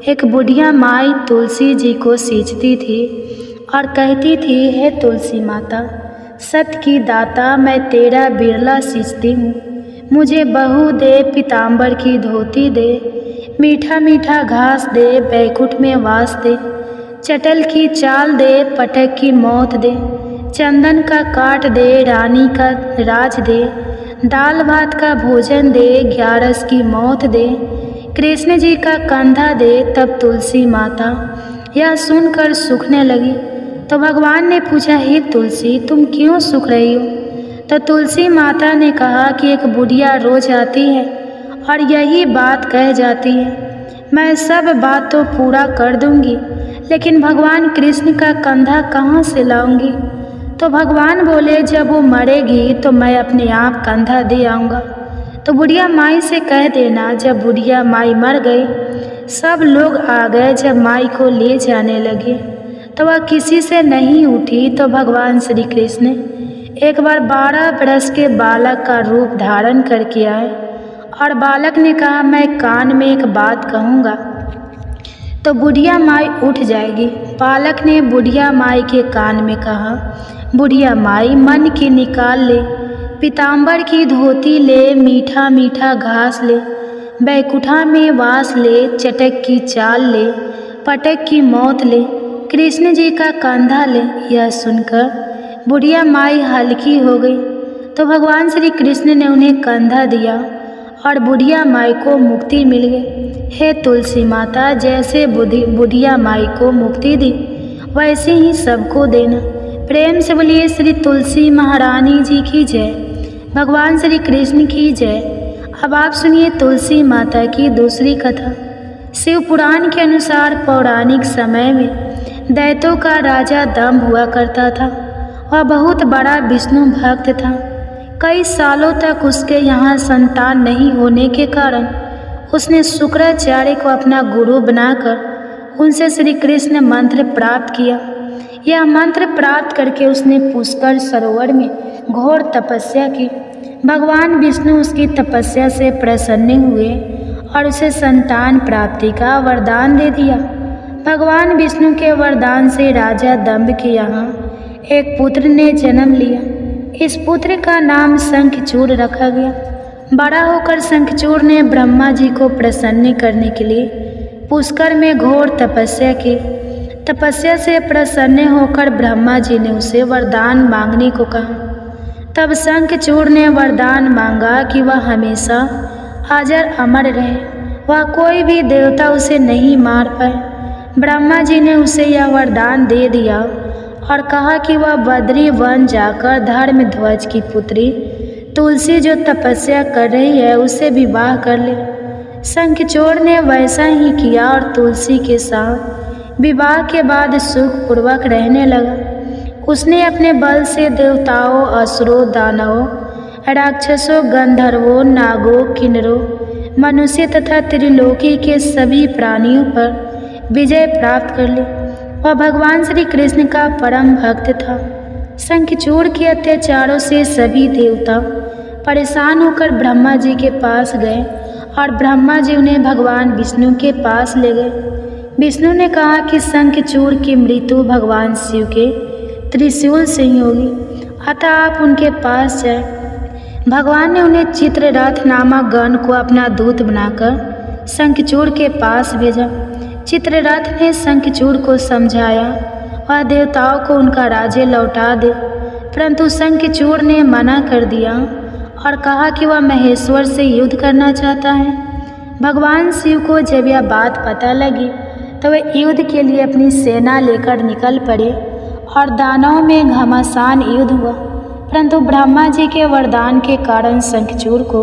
एक बुढ़िया माई तुलसी जी को सींचती थी और कहती थी, हे तुलसी माता, सत की दाता, मैं तेरा बिरला सींचती हूँ। मुझे बहू दे, पीताम्बर की धोती दे, मीठा मीठा घास दे, बैकुंठ में वास दे, चटल की चाल दे, पटक की मौत दे, चंदन का काट दे, रानी का राज दे, दाल भात का भोजन दे, ग्यारस की मौत दे, कृष्ण जी का कंधा दे। तब तुलसी माता यह सुनकर सूखने लगी। तो भगवान ने पूछा, हे तुलसी, तुम क्यों सूख रही हो? तो तुलसी माता ने कहा कि एक बुढ़िया रोज आती है और यही बात कह जाती है, मैं सब बात तो पूरा कर दूंगी, लेकिन भगवान कृष्ण का कंधा कहाँ से लाऊंगी? तो भगवान बोले, जब वो मरेगी तो मैं अपने आप कंधा दे आऊँगा। तो बुढ़िया माई से कह देना। जब बुढ़िया माई मर गई, सब लोग आ गए। जब माई को ले जाने लगे तो वह किसी से नहीं उठी। तो भगवान श्री कृष्ण एक बार 12 बरस के बालक का रूप धारण करके आए और बालक ने कहा, मैं कान में एक बात कहूँगा तो बुढ़िया माई उठ जाएगी। बालक ने बुढ़िया माई के कान में कहा, बुढ़िया माई, मन की निकाल ले, पीताम्बर की धोती ले, मीठा मीठा घास ले, बैकुंठा में वास ले, चटक की चाल ले, पटक की मौत ले, कृष्ण जी का कंधा ले। यह सुनकर बुढ़िया माई हल्की हो गई। तो भगवान श्री कृष्ण ने उन्हें कंधा दिया और बुढ़िया माई को मुक्ति मिल गई। हे तुलसी माता, जैसे बुढ़िया माई को मुक्ति दी, वैसे ही सबको देना। प्रेम से बोलिए श्री तुलसी महारानी जी की जय, भगवान श्री कृष्ण की जय। अब आप सुनिए तुलसी माता की दूसरी कथा। शिव पुराण के अनुसार पौराणिक समय में दैत्यों का राजा दंभ हुआ करता था। वह बहुत बड़ा विष्णु भक्त था। कई सालों तक उसके यहाँ संतान नहीं होने के कारण उसने शुक्राचार्य को अपना गुरु बनाकर उनसे श्री कृष्ण मंत्र प्राप्त किया। यह मंत्र प्राप्त करके उसने पुष्कर सरोवर में घोर तपस्या की। भगवान विष्णु उसकी तपस्या से प्रसन्न हुए और उसे संतान प्राप्ति का वरदान दे दिया। भगवान विष्णु के वरदान से राजा दंभ के यहाँ एक पुत्र ने जन्म लिया। इस पुत्र का नाम शंखचूड़ रखा गया। बड़ा होकर शंखचूड़ ने ब्रह्मा जी को प्रसन्न करने के लिए पुष्कर में घोर तपस्या की। तपस्या से प्रसन्न होकर ब्रह्मा जी ने उसे वरदान मांगने को कहा। तब शंखचूड़ ने वरदान मांगा कि वह हमेशा अजर अमर रहे, वह कोई भी देवता उसे नहीं मार पाए। ब्रह्मा जी ने उसे यह वरदान दे दिया और कहा कि वह बद्री वन जाकर धर्मध्वज की पुत्री तुलसी जो तपस्या कर रही है उससे विवाह कर ले। शंखचूड़ ने वैसा ही किया और तुलसी के साथ विवाह के बाद सुखपूर्वक रहने लगा। उसने अपने बल से देवताओं, असुरों, दानवों, राक्षसों, गंधर्वों, नागों, किन्नरों, मनुष्य तथा त्रिलोकी के सभी प्राणियों पर विजय प्राप्त कर ली। वह भगवान श्री कृष्ण का परम भक्त था। शंखचूड़ के अत्याचारों से सभी देवता परेशान होकर ब्रह्मा जी के पास गए और ब्रह्मा जी उन्हें भगवान विष्णु के पास ले गए। विष्णु ने कहा कि शंखचूड़ की मृत्यु भगवान शिव के त्रिशूल से ही होगी, अतः आप उनके पास जाए। भगवान ने उन्हें चित्ररथ नामक गण को अपना दूत बनाकर शंखचूड़ के पास भेजा। चित्ररथ ने शंखचूड़ को समझाया वह देवताओं को उनका राज्य लौटा दे, परंतु शंखचूड़ ने मना कर दिया और कहा कि वह महेश्वर से युद्ध करना चाहता है। भगवान शिव को जब यह बात पता लगी तो वे युद्ध के लिए अपनी सेना लेकर निकल पड़े और दानवों में घमासान युद्ध हुआ, परंतु ब्रह्मा जी के वरदान के कारण शंखचूड़ को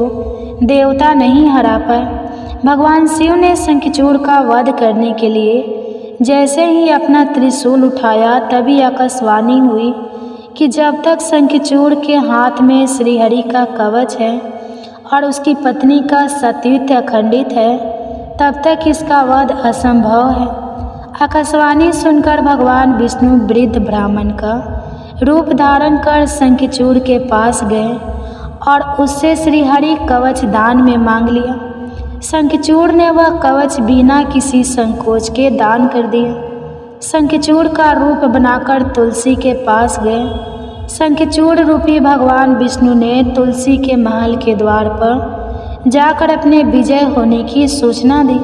देवता नहीं हरा पाए। भगवान शिव ने शंखचूड़ का वध करने के लिए जैसे ही अपना त्रिशूल उठाया तभी आकाशवाणी हुई कि जब तक शंखचूड़ के हाथ में श्रीहरि का कवच है और उसकी पत्नी का सतीत्व अखंडित है, तब तक इसका वध असंभव है। आकाशवाणी सुनकर भगवान विष्णु वृद्ध ब्राह्मण का रूप धारण कर शंखचूड़ के पास गए और उससे श्रीहरि कवच दान में मांग लिया। शंखचूड़ ने वह कवच बिना किसी संकोच के दान कर दिया। शंखचूड़ का रूप बनाकर तुलसी के पास गए। शंखचूड़ रूपी भगवान विष्णु ने तुलसी के महल के द्वार पर जाकर अपने विजय होने की सूचना दी।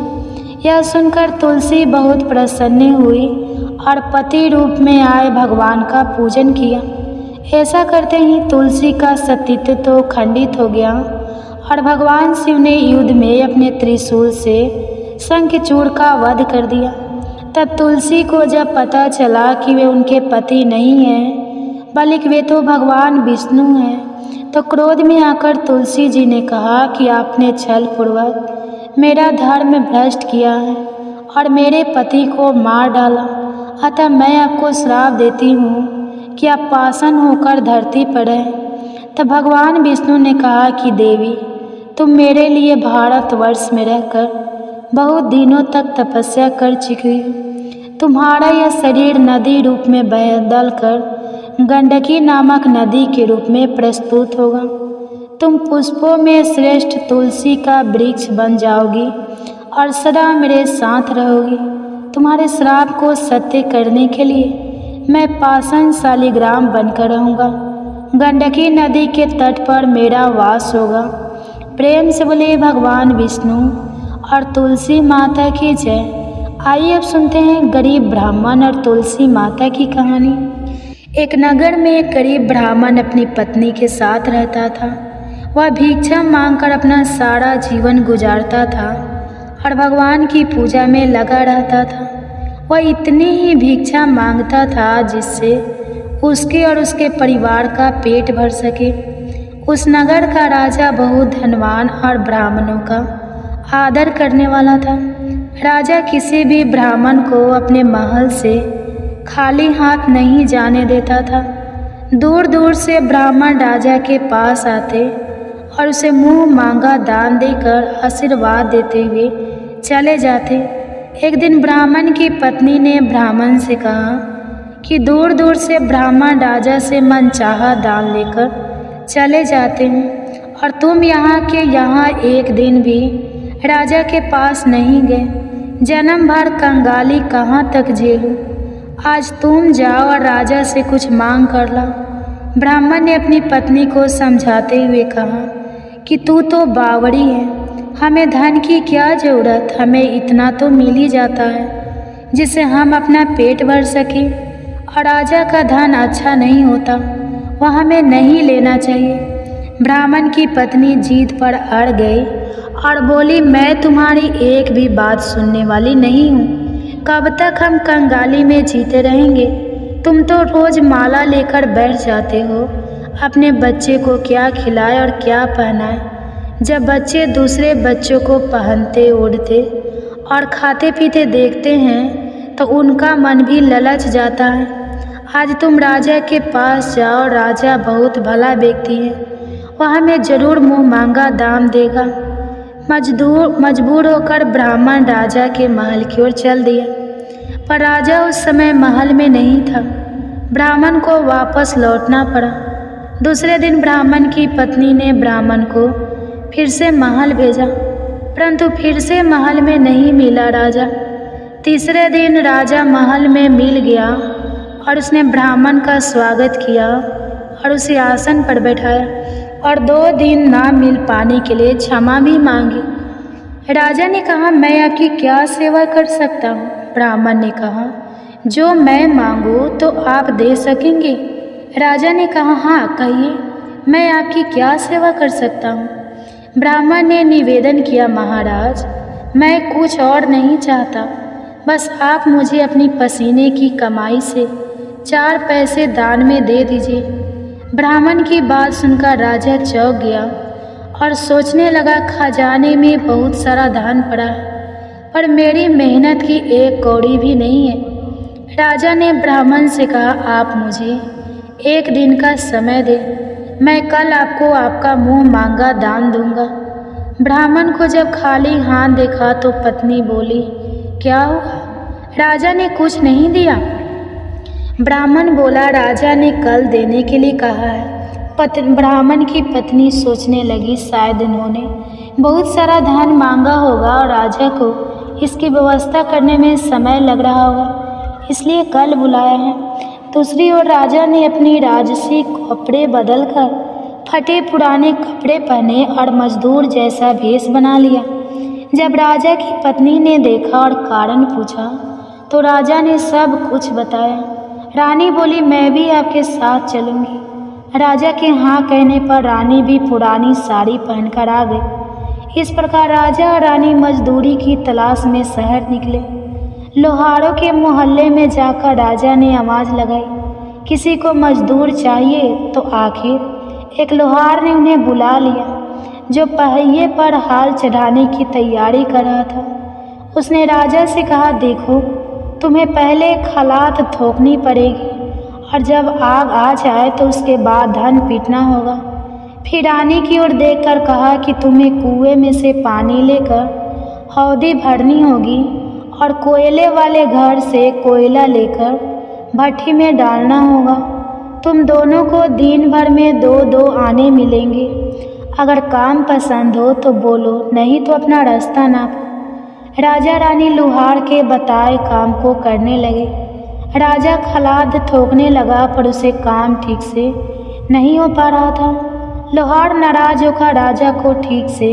यह सुनकर तुलसी बहुत प्रसन्न हुई और पति रूप में आए भगवान का पूजन किया। ऐसा करते ही तुलसी का सतीत्व तो खंडित हो गया और भगवान शिव ने युद्ध में अपने त्रिशूल से शंखचूड़ का वध कर दिया। तब तुलसी को जब पता चला कि वे उनके पति नहीं हैं बल्कि वे तो भगवान विष्णु हैं, तो क्रोध में आकर तुलसी जी ने कहा कि आपने छल पूर्वक मेरा धर्म भ्रष्ट किया है और मेरे पति को मार डाला, अतः मैं आपको श्राप देती हूँ कि आप पाषाण होकर धरती पर हैं। तब भगवान विष्णु ने कहा कि देवी, तुम मेरे लिए भारतवर्ष में रहकर बहुत दिनों तक तपस्या कर चुकी हो। तुम्हारा यह शरीर नदी रूप में बदल कर गंडकी नामक नदी के रूप में प्रस्तुत होगा। तुम पुष्पों में श्रेष्ठ तुलसी का वृक्ष बन जाओगी और सदा मेरे साथ रहोगी। तुम्हारे श्राप को सत्य करने के लिए मैं पाषाण शालिग्राम बनकर रहूँगा। गंडकी नदी के तट पर मेरा वास होगा। प्रेम से बोले भगवान विष्णु और तुलसी माता की जय। आइए अब सुनते हैं गरीब ब्राह्मण और तुलसी माता की कहानी। एक नगर में एक गरीब ब्राह्मण अपनी पत्नी के साथ रहता था। वह भिक्षा मांगकर अपना सारा जीवन गुजारता था और भगवान की पूजा में लगा रहता था। वह इतनी ही भिक्षा मांगता था जिससे उसके और उसके परिवार का पेट भर सके। उस नगर का राजा बहुत धनवान और ब्राह्मणों का आदर करने वाला था। राजा किसी भी ब्राह्मण को अपने महल से खाली हाथ नहीं जाने देता था। दूर दूर से ब्राह्मण राजा के पास आते और उसे मुंह मांगा दान देकर आशीर्वाद देते हुए चले जाते। एक दिन ब्राह्मण की पत्नी ने ब्राह्मण से कहा कि दूर दूर से ब्राह्मण राजा से मनचाहा दान लेकर चले जाते हैं और तुम यहाँ के यहाँ एक दिन भी राजा के पास नहीं गए। जन्म भर कंगाली कहाँ तक झेलूं। आज तुम जाओ और राजा से कुछ मांग कर ला। ब्राह्मण ने अपनी पत्नी को समझाते हुए कहा कि तू तो बावड़ी है, हमें धन की क्या ज़रूरत, हमें इतना तो मिल ही जाता है जिससे हम अपना पेट भर सकें। और राजा का धन अच्छा नहीं होता, वह हमें नहीं लेना चाहिए। ब्राह्मण की पत्नी जीत पर अड़ गई और बोली, मैं तुम्हारी एक भी बात सुनने वाली नहीं हूँ। कब तक हम कंगाली में जीते रहेंगे? तुम तो रोज़ माला लेकर बैठ जाते हो। अपने बच्चे को क्या खिलाए और क्या पहनाए? जब बच्चे दूसरे बच्चों को पहनते ओढ़ते और खाते पीते देखते हैं तो उनका मन भी ललच जाता है। आज तुम राजा के पास जाओ, राजा बहुत भला व्यक्ति है, वह हमें जरूर मुँह मांगा दाम देगा। मजबूर होकर ब्राह्मण राजा के महल की ओर चल दिया, पर राजा उस समय महल में नहीं था। ब्राह्मण को वापस लौटना पड़ा। दूसरे दिन ब्राह्मण की पत्नी ने ब्राह्मण को फिर से महल भेजा, परंतु फिर से महल में नहीं मिला राजा। तीसरे दिन राजा महल में मिल गया और उसने ब्राह्मण का स्वागत किया और उसे आसन पर बैठाया और 2 दिन ना मिल पाने के लिए क्षमा भी मांगी। राजा ने कहा, मैं आपकी क्या सेवा कर सकता हूँ? ब्राह्मण ने कहा, जो मैं मांगूँ तो आप दे सकेंगे। राजा ने कहा, हाँ कहिए, मैं आपकी क्या सेवा कर सकता हूँ? ब्राह्मण ने निवेदन किया, महाराज मैं कुछ और नहीं चाहता, बस आप मुझे अपनी पसीने की कमाई से 4 पैसे दान में दे दीजिए। ब्राह्मण की बात सुनकर राजा चौंक गया और सोचने लगा, खजाने में बहुत सारा धन पड़ा है, पर मेरी मेहनत की 1 कौड़ी भी नहीं है। राजा ने ब्राह्मण से कहा, आप मुझे 1 दिन का समय दें, मैं कल आपको आपका मुंह मांगा दान दूंगा। ब्राह्मण को जब खाली हाथ देखा तो पत्नी बोली, क्या हुआ? राजा ने कुछ नहीं दिया? ब्राह्मण बोला, राजा ने कल देने के लिए कहा है। ब्राह्मण की पत्नी सोचने लगी, शायद इन्होंने बहुत सारा धन मांगा होगा और राजा को इसकी व्यवस्था करने में समय लग रहा होगा, इसलिए कल बुलाया है। दूसरी ओर राजा ने अपनी राजसी कपड़े बदलकर फटे पुराने कपड़े पहने और मजदूर जैसा भेष बना लिया। जब राजा की पत्नी ने देखा और कारण पूछा तो राजा ने सब कुछ बताया। रानी बोली, मैं भी आपके साथ चलूंगी। राजा के हाँ कहने पर रानी भी पुरानी साड़ी पहनकर आ गई। इस प्रकार राजा और रानी मजदूरी की तलाश में शहर निकले। लोहारों के मोहल्ले में जाकर राजा ने आवाज़ लगाई, किसी को मजदूर चाहिए? तो आखिर एक लोहार ने उन्हें बुला लिया, जो पहिए पर हाल चढ़ाने की तैयारी कर रहा था। उसने राजा से कहा, देखो, तुम्हें पहले खलात ठोकनी पड़ेगी और जब आग आ जाए तो उसके बाद धन पीटना होगा। फिर रानी की ओर देखकर कहा कि तुम्हें कुएं में से पानी लेकर हौदी भरनी होगी और कोयले वाले घर से कोयला लेकर भट्ठी में डालना होगा। तुम दोनों को दिन भर में 2-2 आने मिलेंगे। अगर काम पसंद हो तो बोलो, नहीं तो अपना रास्ता नापो। राजा रानी लोहार के बताए काम को करने लगे। राजा खलाद ठोकने लगा पर उसे काम ठीक से नहीं हो पा रहा था। लोहार नाराज होकर राजा को ठीक से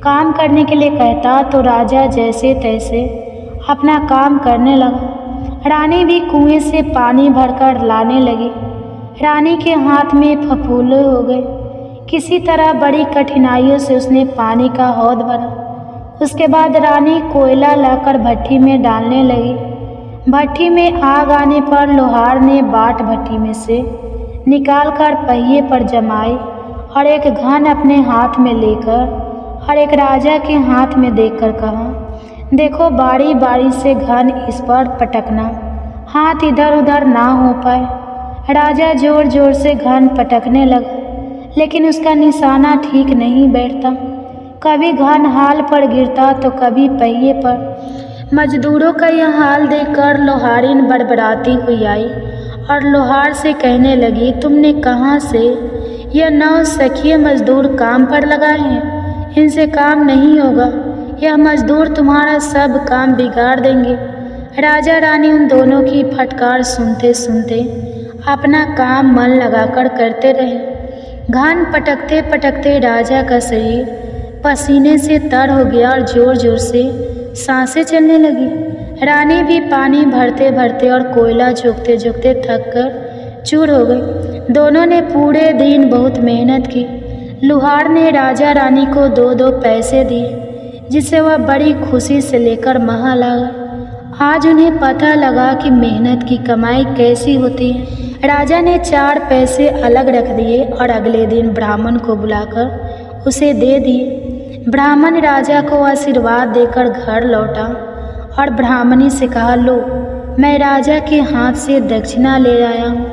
काम करने के लिए कहता तो राजा जैसे तैसे अपना काम करने लगा। रानी भी कुएं से पानी भरकर लाने लगी। रानी के हाथ में फफूंद हो गए। किसी तरह बड़ी कठिनाइयों से उसने पानी का हौद भरा। उसके बाद रानी कोयला लाकर भट्ठी में डालने लगी। भट्ठी में आग आने पर लोहार ने बाट भट्ठी में से निकालकर पहिए पर जमाई और एक घन अपने हाथ में लेकर और एक राजा के हाथ में देकर कहा, देखो, बारी बारी से घन इस पर पटकना, हाथ इधर उधर ना हो पाए। राजा जोर जोर से घन पटकने लगा, लेकिन उसका निशाना ठीक नहीं बैठता। कभी घन हाल पर गिरता तो कभी पहिए पर। मजदूरों का यह हाल देखकर लोहारिन बड़बड़ाती हुई आई और लोहार से कहने लगी, तुमने कहाँ से यह 9 सखिए मजदूर काम पर लगाए हैं? इनसे काम नहीं होगा। यह मजदूर तुम्हारा सब काम बिगाड़ देंगे। राजा रानी उन दोनों की फटकार सुनते सुनते अपना काम मन लगाकर करते रहे। घन पटकते पटकते राजा का शरीर पसीने से तर हो गया और जोर जोर से सांसें चलने लगी। रानी भी पानी भरते भरते और कोयला झोंकते झोंकते थक कर चूर हो गई। दोनों ने पूरे दिन बहुत मेहनत की। लोहार ने राजा रानी को 2-2 पैसे दिए, जिसे वह बड़ी खुशी से लेकर महल आ गए। आज उन्हें पता लगा कि मेहनत की कमाई कैसी होती है। राजा ने 4 पैसे अलग रख दिए और अगले दिन ब्राह्मण को बुलाकर उसे दे दिए। ब्राह्मण राजा को आशीर्वाद देकर घर लौटा और ब्राह्मणी से कहा, लो, मैं राजा के हाथ से दक्षिणा ले आया हूँ।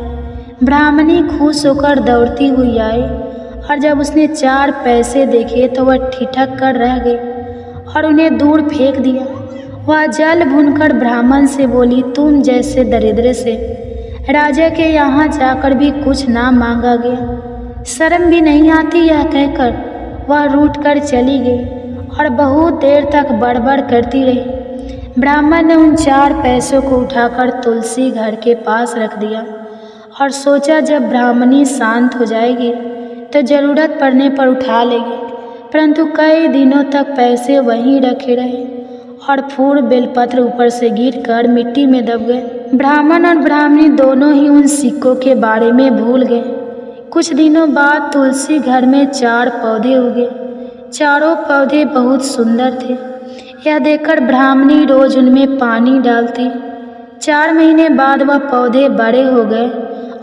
ब्राह्मणी खुश होकर दौड़ती हुई आई और जब उसने 4 पैसे देखे तो वह ठिठक कर रह गई और उन्हें दूर फेंक दिया। वह जल भूनकर ब्राह्मण से बोली, तुम जैसे दरिद्र से राजा के यहाँ जाकर भी कुछ ना मांगा गया, शर्म भी नहीं आती? यह कहकर वह रूठ कर चली गई और बहुत देर तक बड़बड़ करती रही। ब्राह्मण ने उन 4 पैसों को उठाकर तुलसी घर के पास रख दिया और सोचा जब ब्राह्मणी शांत हो जाएगी तो ज़रूरत पड़ने पर उठा लेगी। परंतु कई दिनों तक पैसे वहीं रखे रहे और फूल बेलपत्र ऊपर से गिरकर मिट्टी में दब गए। ब्राह्मण और ब्राह्मणी दोनों ही उन सिक्कों के बारे में भूल गए। कुछ दिनों बाद तुलसी घर में 4 पौधे उगे। चारों पौधे बहुत सुंदर थे। यह देखकर ब्राह्मणी रोज उनमें पानी डालती। 4 महीने बाद वह पौधे बड़े हो गए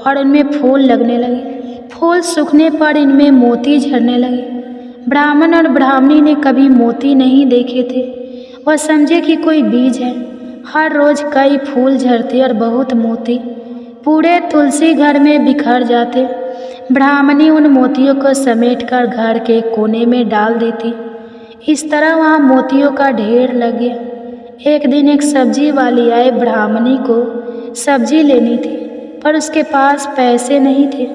और उनमें फूल लगने लगे। फूल सूखने पर इनमें मोती झरने लगे। ब्राह्मण और ब्राह्मणी ने कभी मोती नहीं देखे थे। वह समझे कि कोई बीज है। हर रोज कई फूल झरते और बहुत मोती पूरे तुलसी घर में बिखर जाते। ब्राह्मणी उन मोतियों को समेटकर घर के कोने में डाल देती। इस तरह वहाँ मोतियों का ढेर लग गया। एक दिन एक सब्जी वाली आए। ब्राह्मणी को सब्जी लेनी थी पर उसके पास पैसे नहीं थे।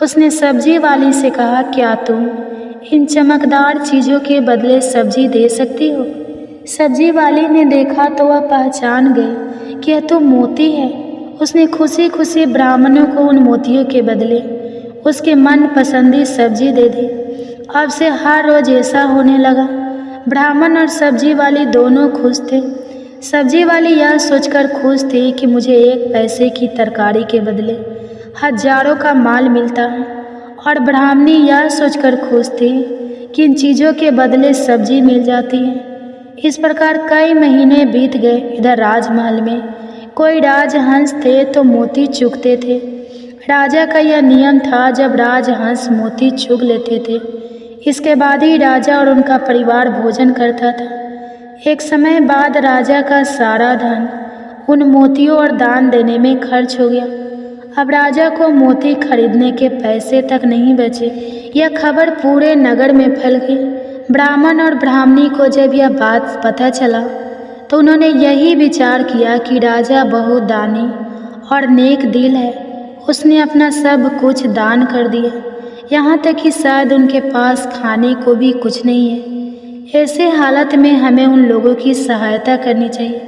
उसने सब्जी वाली से कहा, क्या तुम इन चमकदार चीज़ों के बदले सब्जी दे सकती हो? सब्जी वाली ने देखा तो वह पहचान गई कि यह तो मोती है। उसने खुशी खुशी ब्राह्मणों को उन मोतियों के बदले उसके मन पसंदी सब्जी दे दी। अब से हर रोज ऐसा होने लगा। ब्राह्मण और सब्जी वाली दोनों खुश थे। सब्जी वाली यह सोचकर खुश थी कि मुझे 1 पैसे की तरकारी के बदले हजारों का माल मिलता है, और ब्राह्मणी यह सोचकर खुश थी कि इन चीज़ों के बदले सब्जी मिल जाती है। इस प्रकार कई महीने बीत गए। इधर राजमहल में कोई राजहंस थे तो मोती चुगते थे। राजा का यह नियम था, जब राजहंस मोती चुग लेते थे इसके बाद ही राजा और उनका परिवार भोजन करता था। एक समय बाद राजा का सारा धन उन मोतियों और दान देने में खर्च हो गया। अब राजा को मोती खरीदने के पैसे तक नहीं बचे। यह खबर पूरे नगर में फैल गई। ब्राह्मण और ब्राह्मणी को जब यह बात पता चला तो उन्होंने यही विचार किया कि राजा बहुत दानी और नेक दिल है। उसने अपना सब कुछ दान कर दिया, यहाँ तक कि शायद उनके पास खाने को भी कुछ नहीं है। ऐसे हालत में हमें उन लोगों की सहायता करनी चाहिए।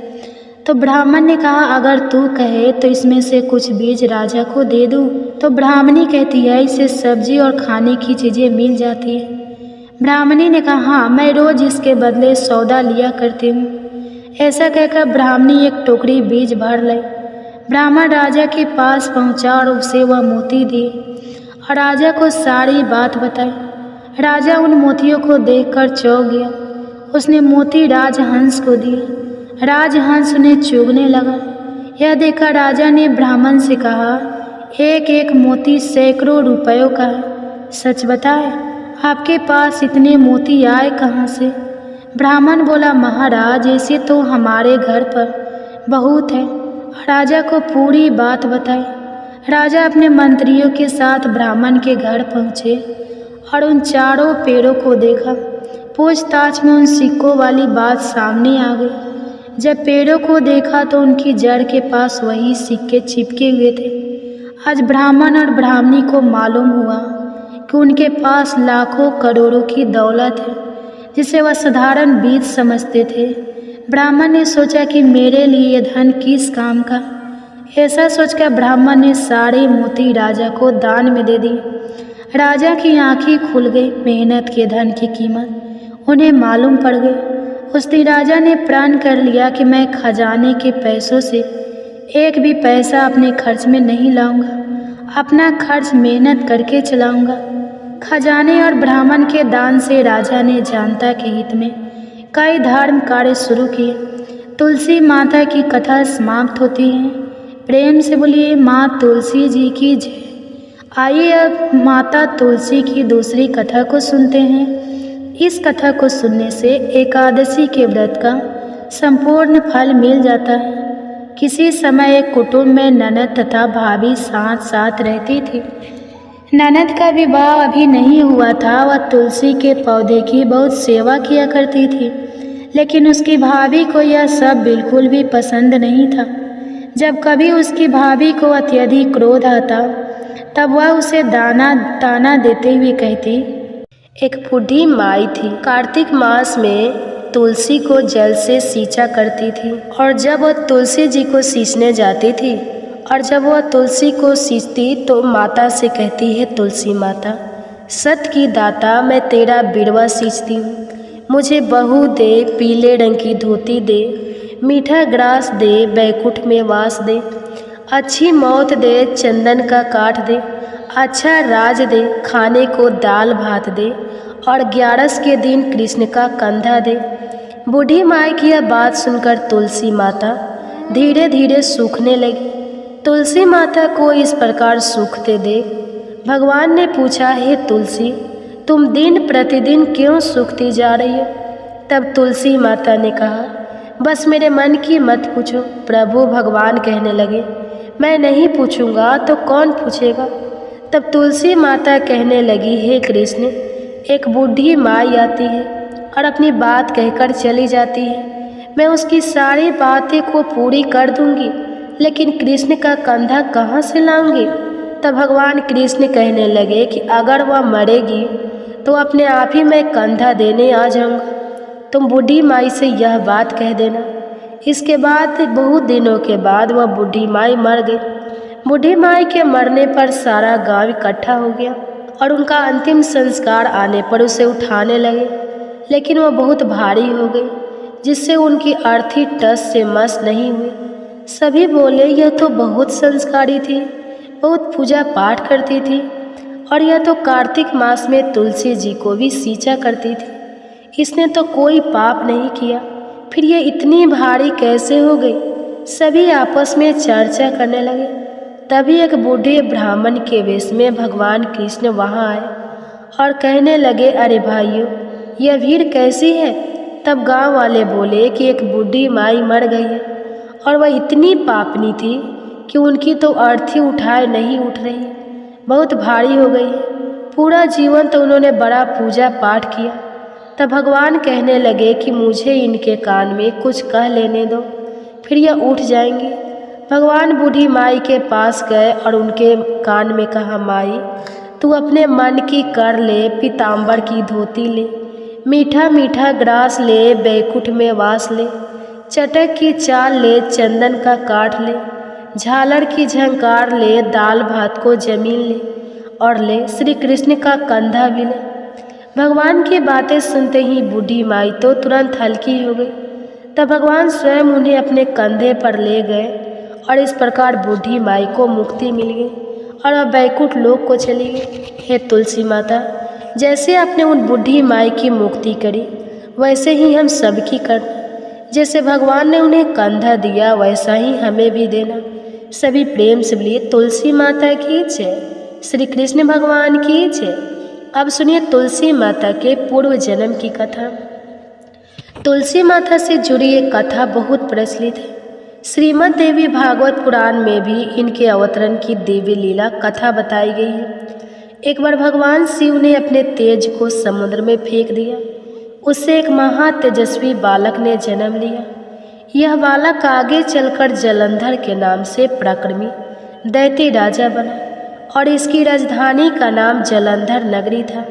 तो ब्राह्मण ने कहा, अगर तू कहे तो इसमें से कुछ बीज राजा को दे दूँ। तो ब्राह्मणी कहती है, इससे सब्जी और खाने की चीज़ें मिल जाती है। ब्राह्मणी ने कहा, हाँ, मैं रोज इसके बदले सौदा लिया करती हूँ। ऐसा कहकर ब्राह्मणी एक टोकरी बीज भर लाई। ब्राह्मण राजा के पास पहुँचा और उसे वह मोती दिए और राजा को सारी बात बताई। राजा उन मोतियों को देखकर चौंक गया। उसने मोती राजहंस को दिए। राजहंस उन्हें चुगने लगा। यह देखकर राजा ने ब्राह्मण से कहा, एक एक मोती सैकड़ों रुपयों का है। सच बताए, आपके पास इतने मोती आए कहाँ से? ब्राह्मण बोला, महाराज, ऐसे तो हमारे घर पर बहुत है। राजा को पूरी बात बताई। राजा अपने मंत्रियों के साथ ब्राह्मण के घर पहुँचे और उन चारों पेड़ों को देखा। पूछताछ में उन सिक्कों वाली बात सामने आ गई। जब पेड़ों को देखा तो उनकी जड़ के पास वही सिक्के चिपके हुए थे। आज ब्राह्मण और ब्राह्मणी को मालूम हुआ कि उनके पास लाखों करोड़ों की दौलत है, जिसे वह साधारण बीज समझते थे। ब्राह्मण ने सोचा कि मेरे लिए यह धन किस काम का। ऐसा सोचकर ब्राह्मण ने सारे मोती राजा को दान में दे दिए। राजा की आंखें खुल गई। मेहनत के धन की कीमत उन्हें मालूम पड़ गई। उस दिन राजा ने प्रण कर लिया कि मैं खजाने के पैसों से एक भी पैसा अपने खर्च में नहीं लाऊंगा। अपना खर्च मेहनत करके चलाऊंगा। खजाने और ब्राह्मण के दान से राजा ने जनता के हित में कई धर्म कार्य शुरू किए। तुलसी माता की कथा समाप्त होती है। प्रेम से बोलिए माँ तुलसी जी की जय। आइए अब माता तुलसी की दूसरी कथा को सुनते हैं। इस कथा को सुनने से एकादशी के व्रत का संपूर्ण फल मिल जाता है। किसी समय एक कुटुंब में ननद तथा भाभी साथ साथ रहती थी। ननद का विवाह अभी नहीं हुआ था। वह तुलसी के पौधे की बहुत सेवा किया करती थी, लेकिन उसकी भाभी को यह सब बिल्कुल भी पसंद नहीं था। जब कभी उसकी भाभी को अत्यधिक क्रोध आता तब वह उसे ताना देते हुए कहती, एक बूढ़ी माई थी, कार्तिक मास में तुलसी को जल से सींचा करती थी, और जब वह तुलसी जी को सींचने जाती थी और जब वह तुलसी को सींचती तो माता से कहती है, तुलसी माता, सत की दाता, मैं तेरा बिरवा सींचती हूँ, मुझे बहू दे, पीले रंग की धोती दे, मीठा ग्रास दे, बैकुंठ में वास दे, अच्छी मौत दे, चंदन का काठ दे, अच्छा राज दे, खाने को दाल भात दे, और 11 के दिन कृष्ण का कंधा दे। बूढ़ी माई की यह बात सुनकर तुलसी माता धीरे धीरे सूखने लगी। तुलसी माता को इस प्रकार सूखते देख भगवान ने पूछा, हे तुलसी, तुम दिन प्रतिदिन क्यों सूखती जा रही हो? तब तुलसी माता ने कहा, बस मेरे मन की मत पूछो। प्रभु भगवान कहने लगे, मैं नहीं पूछूंगा तो कौन पूछेगा? तब तुलसी माता कहने लगी, हे कृष्ण, एक बूढ़ी माई आती है और अपनी बात कहकर चली जाती है। मैं उसकी सारी बातें को पूरी कर दूंगी, लेकिन कृष्ण का कंधा कहाँ से लाऊंगी? तब भगवान कृष्ण कहने लगे कि अगर वह मरेगी तो अपने आप ही मैं कंधा देने आ जाऊंगा। तुम बूढ़ी माई से यह बात कह देना। इसके बाद बहुत दिनों के बाद वह बूढ़ी माई मर गई। बूढ़ी माई के मरने पर सारा गांव इकट्ठा हो गया और उनका अंतिम संस्कार आने पर उसे उठाने लगे, लेकिन वह बहुत भारी हो गई, जिससे उनकी अर्थी टस से मस नहीं हुई। सभी बोले, यह तो बहुत संस्कारी थी, बहुत पूजा पाठ करती थी, और यह तो कार्तिक मास में तुलसी जी को भी सींचा करती थी। इसने तो कोई पाप नहीं किया, फिर ये इतनी भारी कैसे हो गई? सभी आपस में चर्चा करने लगे। तभी एक बूढ़े ब्राह्मण के वेश में भगवान कृष्ण वहाँ आए और कहने लगे, अरे भाइयों, यह भीड़ कैसी है? तब गांव वाले बोले कि एक बूढ़ी माई मर गई है और वह इतनी पापनी थी कि उनकी तो अर्थी उठाए नहीं उठ रही, बहुत भारी हो गई है। पूरा जीवन तो उन्होंने बड़ा पूजा पाठ किया। तब भगवान कहने लगे कि मुझे इनके कान में कुछ कह लेने दो, फिर यह उठ जाएंगी। भगवान बूढ़ी माई के पास गए और उनके कान में कहा, माई, तू अपने मन की कर ले, पीताम्बर की धोती ले, मीठा मीठा ग्रास ले, बैकुंठ में वास ले, चटक की चाल ले, चंदन का काठ ले, झालर की झंकार ले, दाल भात को जमीन ले, और ले श्री कृष्ण का कंधा भी ले। भगवान की बातें सुनते ही बूढ़ी माई तो तुरंत हल्की हो गई। तब भगवान स्वयं उन्हें अपने कंधे पर ले गए और इस प्रकार बूढ़ी माई को मुक्ति मिल गई और वह बैकुंठ लोक को चली गई। हे तुलसी माता, जैसे आपने उन बूढ़ी माई की मुक्ति करी, वैसे ही हम सबकी करना। जैसे भगवान ने उन्हें कंधा दिया, वैसा ही हमें भी देना। सभी प्रेम से बोलिए, तुलसी माता की जय, श्री कृष्ण भगवान की जय। अब सुनिए तुलसी माता के पूर्व जन्म की कथा। तुलसी माता से जुड़ी एक कथा बहुत प्रचलित है। श्रीमद् देवी भागवत पुराण में भी इनके अवतरण की दिव्य लीला कथा बताई गई है। एक बार भगवान शिव ने अपने तेज को समुद्र में फेंक दिया। उससे एक महातेजस्वी बालक ने जन्म लिया। यह बालक आगे चलकर जलंधर के नाम से पराक्रमी दैत्य राजा बना और इसकी राजधानी का नाम जलंधर नगरी था।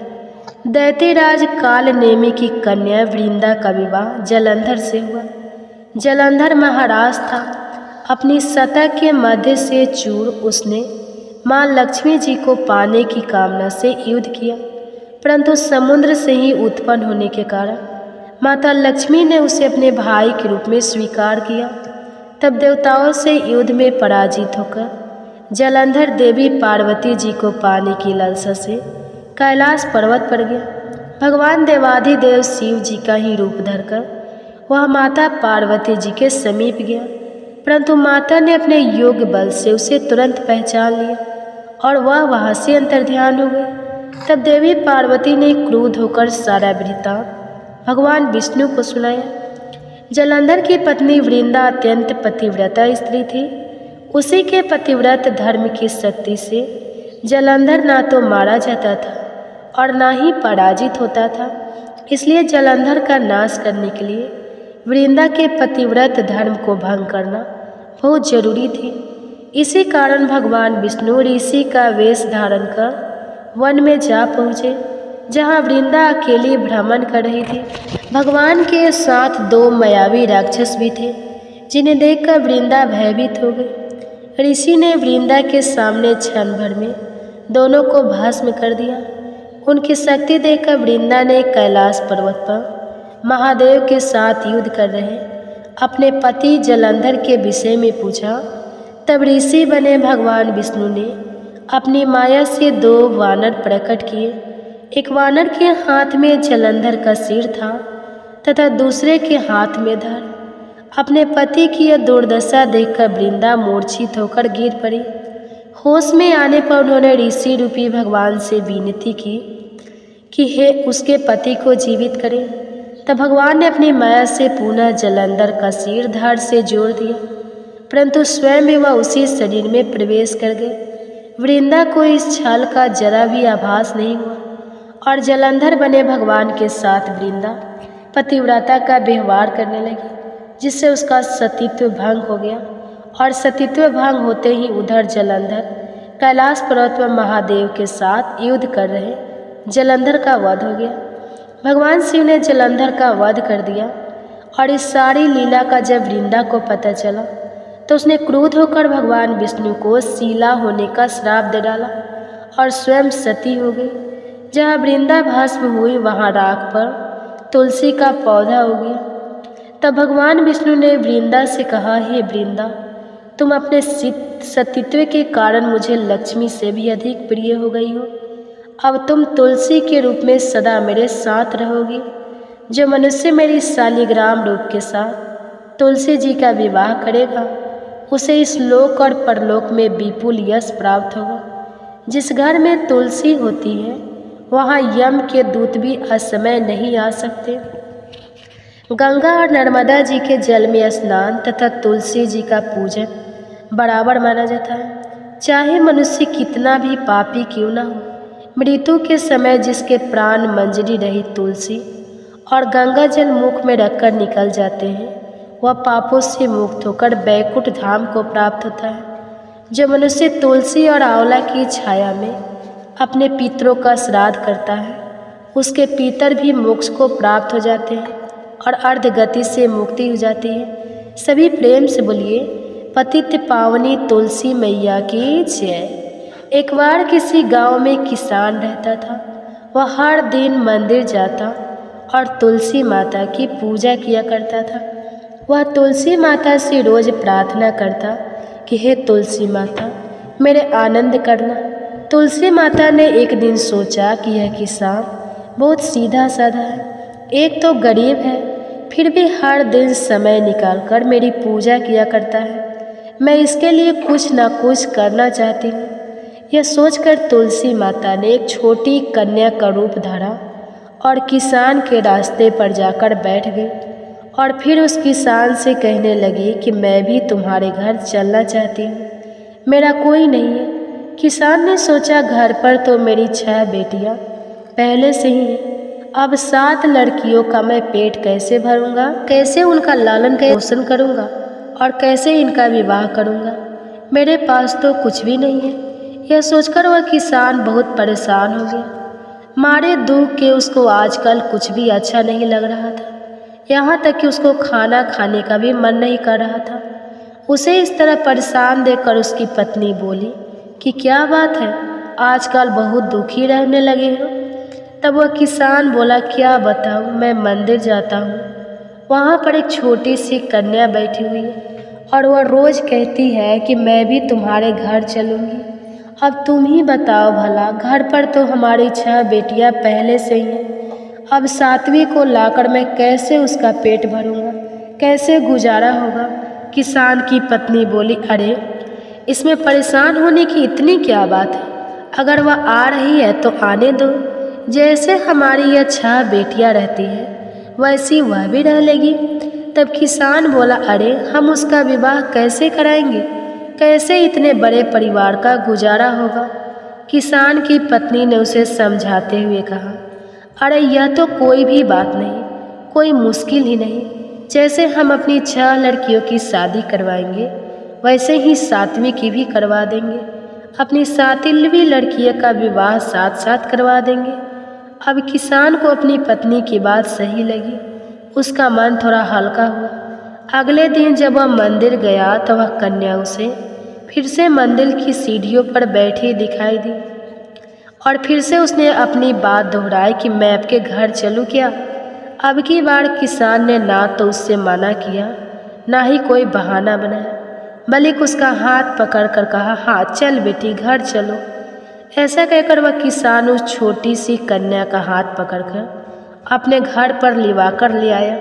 दैत्यराज कालनेमी की कन्या वृंदा का विवाह जलंधर से हुआ। जलंधर महाराज था। अपनी सतह के मध्य से चूर उसने माँ लक्ष्मी जी को पाने की कामना से युद्ध किया, परंतु समुद्र से ही उत्पन्न होने के कारण माता लक्ष्मी ने उसे अपने भाई के रूप में स्वीकार किया। तब देवताओं से युद्ध में पराजित होकर जलंधर देवी पार्वती जी को पाने की लालसा से कैलाश पर्वत पर गया। भगवान देवाधिदेव शिव जी का ही रूप धरकर वह माता पार्वती जी के समीप गया, परंतु माता ने अपने योग बल से उसे तुरंत पहचान लिया और वह वहाँ से अंतर्ध्यान हो गई। तब देवी पार्वती ने क्रोध होकर सारा वृत्तांत भगवान विष्णु को सुनाया। जलंधर की पत्नी वृंदा अत्यंत पतिव्रता स्त्री थी। उसी के पतिव्रत धर्म की शक्ति से जलंधर ना तो मारा जाता था और ना ही पराजित होता था। इसलिए जलंधर का नाश करने के लिए वृंदा के पतिव्रत धर्म को भंग करना बहुत जरूरी थी। इसी कारण भगवान विष्णु ऋषि का वेश धारण कर वन में जा पहुँचे, जहाँ वृंदा अकेली भ्रमण कर रही थी। भगवान के साथ दो मायावी राक्षस भी थे, जिन्हें देखकर वृंदा भयभीत हो गई। ऋषि ने वृंदा के सामने क्षण भर में दोनों को भस्म कर दिया। उनकी शक्ति देखकर वृंदा ने कैलाश पर्वत पर महादेव के साथ युद्ध कर रहे अपने पति जलंधर के विषय में पूछा। तब ऋषि बने भगवान विष्णु ने अपनी माया से दो वानर प्रकट किए। एक वानर के हाथ में जलंधर का सिर था तथा दूसरे के हाथ में धड़। अपने पति की यह दुर्दशा देखकर वृंदा मूर्छित होकर गिर पड़ी। होश में आने पर उन्होंने ऋषि रूपी भगवान से विनती की कि हे उसके पति को जीवित करें। तब भगवान ने अपनी माया से पुनः जलंधर का सिर धड़ से जोड़ दिया, परंतु स्वयं भी वह उसी शरीर में प्रवेश कर गए। वृंदा को इस छल का जरा भी आभास नहीं हुआ और जलंधर बने भगवान के साथ वृंदा पतिव्रता का व्यवहार करने लगी, जिससे उसका सतीत्व भंग हो गया। और सतीत्व भंग होते ही उधर जलंधर कैलाश पर्वत पर महादेव के साथ युद्ध कर रहे जलंधर का वध हो गया। भगवान शिव ने जलंधर का वध कर दिया और इस सारी लीला का जब वृंदा को पता चला तो उसने क्रोध होकर भगवान विष्णु को शीला होने का श्राप दे डाला और स्वयं सती हो गई। जहाँ वृंदा भस्म हुई वहाँ राख पर तुलसी का पौधा हो गया। तब भगवान विष्णु ने वृंदा से कहा, हे वृंदा, तुम अपने सतीत्व के कारण मुझे लक्ष्मी से भी अधिक प्रिय हो गई हो। अब तुम तुलसी के रूप में सदा मेरे साथ रहोगी। जो मनुष्य मेरी शालिग्राम रूप के साथ तुलसी जी का विवाह करेगा उसे इस लोक और परलोक में विपुल यश प्राप्त होगा। जिस घर में तुलसी होती है वहाँ यम के दूत भी असमय नहीं आ सकते। गंगा और नर्मदा जी के जल में स्नान तथा तुलसी जी का पूजन बराबर माना जाता है। चाहे मनुष्य कितना भी पापी क्यों न हो, मृत्यु के समय जिसके प्राण मंजरी रही तुलसी और गंगा जल मुख में रखकर निकल जाते हैं वह पापों से मुक्त होकर बैकुंठ धाम को प्राप्त होता है। जो मनुष्य तुलसी और आंवला की छाया में अपने पितरों का श्राद्ध करता है उसके पितर भी मोक्ष को प्राप्त हो जाते हैं और अर्ध गति से मुक्ति हो जाती है। सभी प्रेम से बोलिए, पतित पावनी तुलसी मैया की जय। एक बार किसी गांव में किसान रहता था। वह हर दिन मंदिर जाता और तुलसी माता की पूजा किया करता था। वह तुलसी माता से रोज प्रार्थना करता कि हे तुलसी माता, मेरे आनंद करना। तुलसी माता ने एक दिन सोचा कि यह किसान बहुत सीधा साधा है, एक तो गरीब है, फिर भी हर दिन समय निकालकर मेरी पूजा किया करता है। मैं इसके लिए कुछ न कुछ करना चाहती हूँ। यह सोचकर तुलसी माता ने एक छोटी कन्या का रूप धरा और किसान के रास्ते पर जाकर बैठ गई और फिर उस किसान से कहने लगी कि मैं भी तुम्हारे घर चलना चाहती हूँ, मेरा कोई नहीं है। किसान ने सोचा घर पर तो मेरी 6 बेटियाँ पहले से ही हैं, अब 7 लड़कियों का मैं पेट कैसे भरूंगा, कैसे उनका लालन पोषण करूंगा और कैसे इनका विवाह करूंगा। मेरे पास तो कुछ भी नहीं है। यह सोचकर वह किसान बहुत परेशान हो गया। मारे दुख के उसको आजकल कुछ भी अच्छा नहीं लग रहा था, यहाँ तक कि उसको खाना खाने का भी मन नहीं कर रहा था। उसे इस तरह परेशान देखकर उसकी पत्नी बोली कि क्या बात है, आजकल बहुत दुखी रहने लगे हो। तब वह किसान बोला, क्या बताऊँ, मैं मंदिर जाता हूँ, वहाँ पर एक छोटी सी कन्या बैठी हुई है और वह रोज़ कहती है कि मैं भी तुम्हारे घर चलूँगी। अब तुम ही बताओ भला, घर पर तो हमारी 6 बेटियाँ पहले से ही हैं, अब 7वीं को लाकर मैं कैसे उसका पेट भरूंगा, कैसे गुजारा होगा। किसान की पत्नी बोली, अरे इसमें परेशान होने की इतनी क्या बात है, अगर वह आ रही है तो आने दो। जैसे हमारी यह 6 बेटियां रहती हैं वैसी वह भी रह लेगी। तब किसान बोला, अरे हम उसका विवाह कैसे कराएंगे, कैसे इतने बड़े परिवार का गुजारा होगा। किसान की पत्नी ने उसे समझाते हुए कहा, अरे यह तो कोई भी बात नहीं, कोई मुश्किल ही नहीं। जैसे हम अपनी 6 लड़कियों की शादी करवाएंगे वैसे ही 7वीं की भी करवा देंगे, अपनी 7वीं लड़कियों का विवाह साथ साथ करवा देंगे। अब किसान को अपनी पत्नी की बात सही लगी, उसका मन थोड़ा हल्का हुआ। अगले दिन जब वह मंदिर गया तो वह कन्या उसे फिर से मंदिर की सीढ़ियों पर बैठी दिखाई दी और फिर से उसने अपनी बात दोहराई कि मैं आपके घर चलूँ क्या। अब की बार किसान ने ना तो उससे मना किया ना ही कोई बहाना बनाया, बल्कि उसका हाथ पकड़कर कहा, हाँ चल बेटी घर चलो। ऐसा कहकर वह किसान उस छोटी सी कन्या का हाथ पकड़कर अपने घर पर लिवा कर ले आया।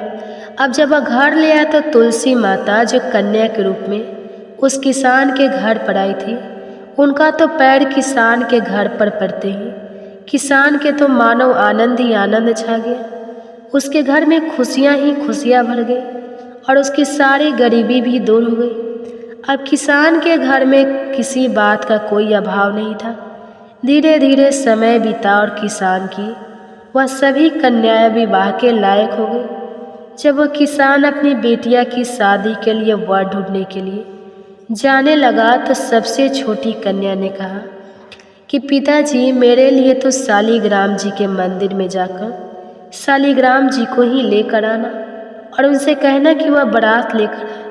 अब जब वह घर ले आया तो तुलसी माता जो कन्या के रूप में उस किसान के घर पर आई थी, उनका तो पैर किसान के घर पर पड़ते ही किसान के तो मानो आनंद ही आनंद छा गया। उसके घर में खुशियाँ ही खुशियाँ भर गई और उसकी सारी गरीबी भी दूर हो गई। अब किसान के घर में किसी बात का कोई अभाव नहीं था। धीरे धीरे समय बीता और किसान की वह सभी कन्याएं विवाह के लायक हो गई। जब वह किसान अपनी बेटिया की शादी के लिए वर ढूंढने के लिए जाने लगा तो सबसे छोटी कन्या ने कहा कि पिताजी मेरे लिए तो शालिग्राम जी के मंदिर में जाकर शालिग्राम जी को ही लेकर आना और उनसे कहना कि वह बारात लेकर आए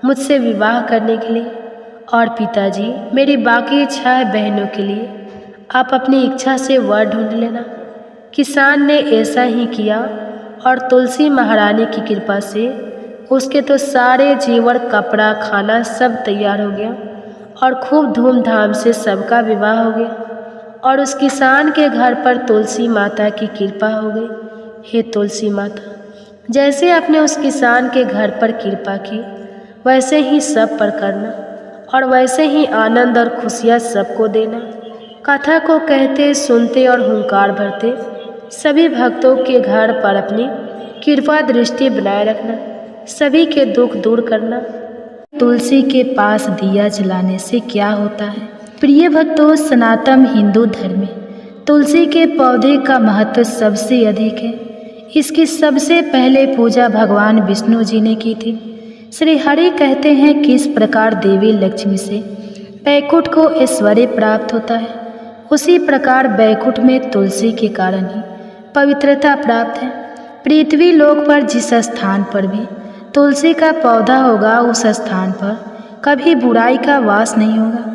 मुझसे विवाह करने के लिए। और पिताजी मेरी बाकी 6 बहनों के लिए आप अपनी इच्छा से वर ढूंढ लेना। किसान ने ऐसा ही किया और तुलसी महारानी की कृपा से उसके तो सारे जेवर कपड़ा खाना सब तैयार हो गया और खूब धूमधाम से सबका विवाह हो गया। और उस किसान के घर पर तुलसी माता की कृपा हो गई। हे तुलसी माता, जैसे आपने उस किसान के घर पर कृपा की वैसे ही सब पर करना और वैसे ही आनंद और खुशियाँ सबको देना। कथा को कहते सुनते और हुंकार भरते सभी भक्तों के घर पर अपनी कृपा दृष्टि बनाए रखना, सभी के दुख दूर करना। तुलसी के पास दिया जलाने से क्या होता है? प्रिय भक्तों, सनातन हिंदू धर्म में तुलसी के पौधे का महत्व सबसे अधिक है। इसकी सबसे पहले पूजा भगवान विष्णु जी ने की थी। श्री हरि कहते हैं किस प्रकार देवी लक्ष्मी से बैकुंठ को ऐश्वर्य प्राप्त होता है, उसी प्रकार बैकुंठ में तुलसी के कारण ही पवित्रता प्राप्त है। पृथ्वी लोक पर जिस स्थान पर भी तुलसी का पौधा होगा उस स्थान पर कभी बुराई का वास नहीं होगा।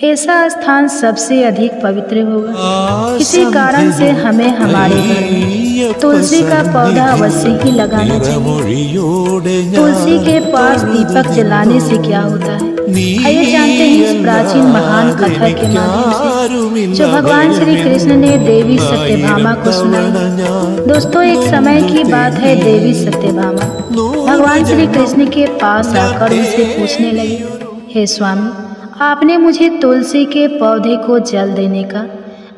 ऐसा स्थान सबसे अधिक पवित्र होगा। इसी कारण से हमें हमारे घर में तुलसी का पौधा अवश्य ही लगाना चाहिए। तुलसी के पास दीपक जलाने से क्या होता है, आइए जानते हैं इस प्राचीन महान कथा के माध्यम से जो भगवान श्री कृष्ण ने देवी सत्यभामा को सुनाई। दोस्तों, एक समय की बात है, देवी सत्यभामा भगवान श्री कृष्ण के पास आकर उनसे पूछने लगी, हे स्वामी, आपने मुझे तुलसी के पौधे को जल देने का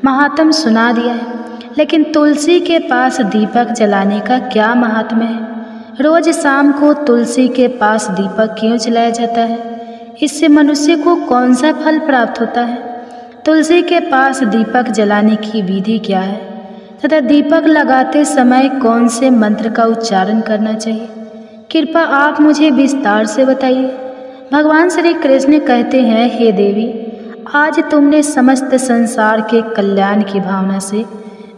महात्म सुना दिया है, लेकिन तुलसी के पास दीपक जलाने का क्या महात्म्य है? रोज शाम को तुलसी के पास दीपक क्यों जलाया जाता है? इससे मनुष्य को कौन सा फल प्राप्त होता है? तुलसी के पास दीपक जलाने की विधि क्या है तथा दीपक लगाते समय कौन से मंत्र का उच्चारण करना चाहिए? कृपया आप मुझे विस्तार से बताइए। भगवान श्री कृष्ण कहते हैं, हे देवी, आज तुमने समस्त संसार के कल्याण की भावना से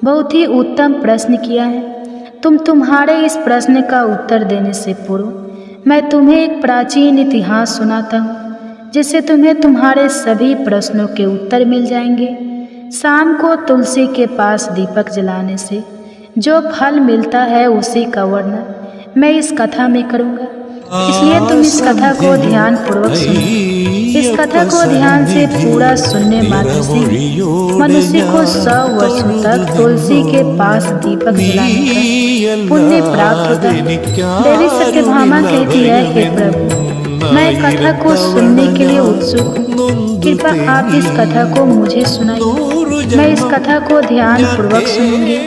बहुत ही उत्तम प्रश्न किया है। तुम्हारे इस प्रश्न का उत्तर देने से पूर्व मैं तुम्हें एक प्राचीन इतिहास सुनाता हूँ, जिससे तुम्हें तुम्हारे सभी प्रश्नों के उत्तर मिल जाएंगे। शाम को तुलसी के पास दीपक जलाने से जो फल मिलता है उसी का वर्णन मैं इस कथा में करूँगा, इसलिए तुम इस कथा को ध्यान पूर्वक सुनो। इस कथा को ध्यान से पूरा सुनने मात्र से मनुष्य को 100 वर्षों तक तुलसी के पास दीपक जलाने का पुण्य प्राप्त होता है। देवी सत्यभामा कहती है, हे प्रभु, मैं कथा को सुनने के लिए उत्सुक हूँ, कृपया आप इस कथा को मुझे सुनाइए। मैं इस कथा को ध्यान पूर्वक सुनूंगी।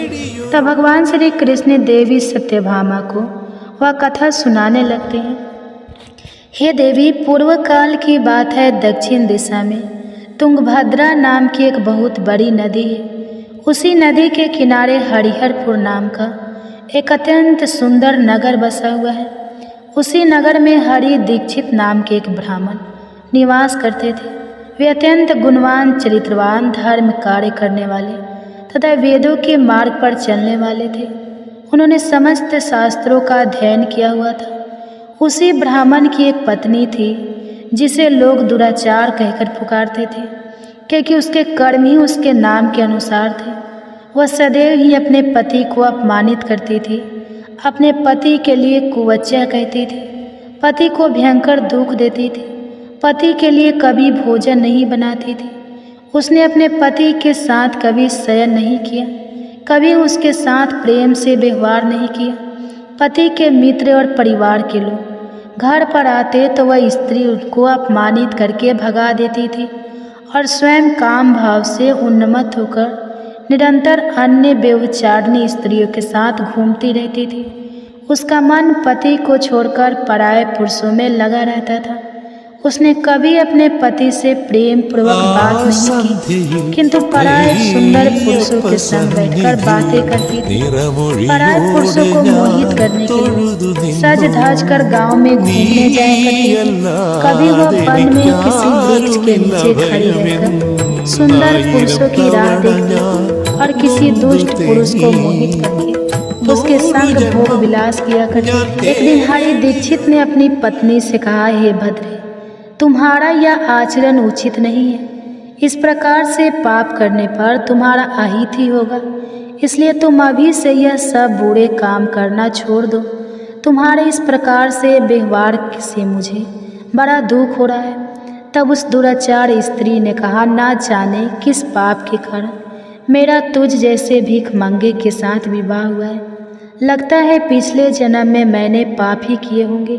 तब भगवान श्री कृष्ण देवी सत्यभामा को वह कथा सुनाने लगते हैं। हे देवी, पूर्व काल की बात है, दक्षिण दिशा में तुंगभद्रा नाम की एक बहुत बड़ी नदी है। उसी नदी के किनारे हरिहरपुर नाम का एक अत्यंत सुंदर नगर बसा हुआ है। उसी नगर में हरि दीक्षित नाम के एक ब्राह्मण निवास करते थे। वे अत्यंत गुणवान, चरित्रवान, धर्म कार्य करने वाले तथा वेदों के मार्ग पर चलने वाले थे। उन्होंने समस्त शास्त्रों का अध्ययन किया हुआ था। उसी ब्राह्मण की एक पत्नी थी जिसे लोग दुराचार कहकर पुकारते थे, क्योंकि उसके कर्म ही उसके नाम के अनुसार थे। वह सदैव ही अपने पति को अपमानित करती थी, अपने पति के लिए कुवच्चा कहती थी, पति को भयंकर दुख देती थी, पति के लिए कभी भोजन नहीं बनाती थी। उसने अपने पति के साथ कभी शयन नहीं किया, कभी उसके साथ प्रेम से व्यवहार नहीं किया। पति के मित्र और परिवार के लोग घर पर आते तो वह स्त्री उनको अपमानित करके भगा देती थी और स्वयं काम भाव से उन्मत्त होकर निरंतर अन्य व्यभिचारिणी स्त्रियों के साथ घूमती रहती थी। उसका मन पति को छोड़कर पराये पुरुषों में लगा रहता था। उसने कभी अपने पति से प्रेम पूर्वक बात नहीं की, किंतु पराये सुंदर पुरुषों के संग बैठकर बातें करती थी। पराये पुरुषों को मोहित करने के लिए सज धज कर गाँव में घूमने जाया करती थी। कभी वह वन में किसी वृक्ष के नीचे खड़ी रहकर सुंदर पुरुषों की राह देखती और किसी दुष्ट पुरुष को मोहित करके उसके संग भोग विलास किया करती। एक दिन हरि दीक्षित ने अपनी पत्नी से कहा, हे भद्रे, तुम्हारा यह आचरण उचित नहीं है। इस प्रकार से पाप करने पर तुम्हारा अहित ही होगा, इसलिए तुम अभी से यह सब बुरे काम करना छोड़ दो। तुम्हारे इस प्रकार से व्यवहार से मुझे बड़ा दुख हो रहा है। तब उस दुराचार स्त्री ने कहा, ना जाने किस पाप के कारण मेरा तुझ जैसे भीख मंगे के साथ विवाह हुआ है। लगता है पिछले जन्म में मैंने पाप ही किए होंगे,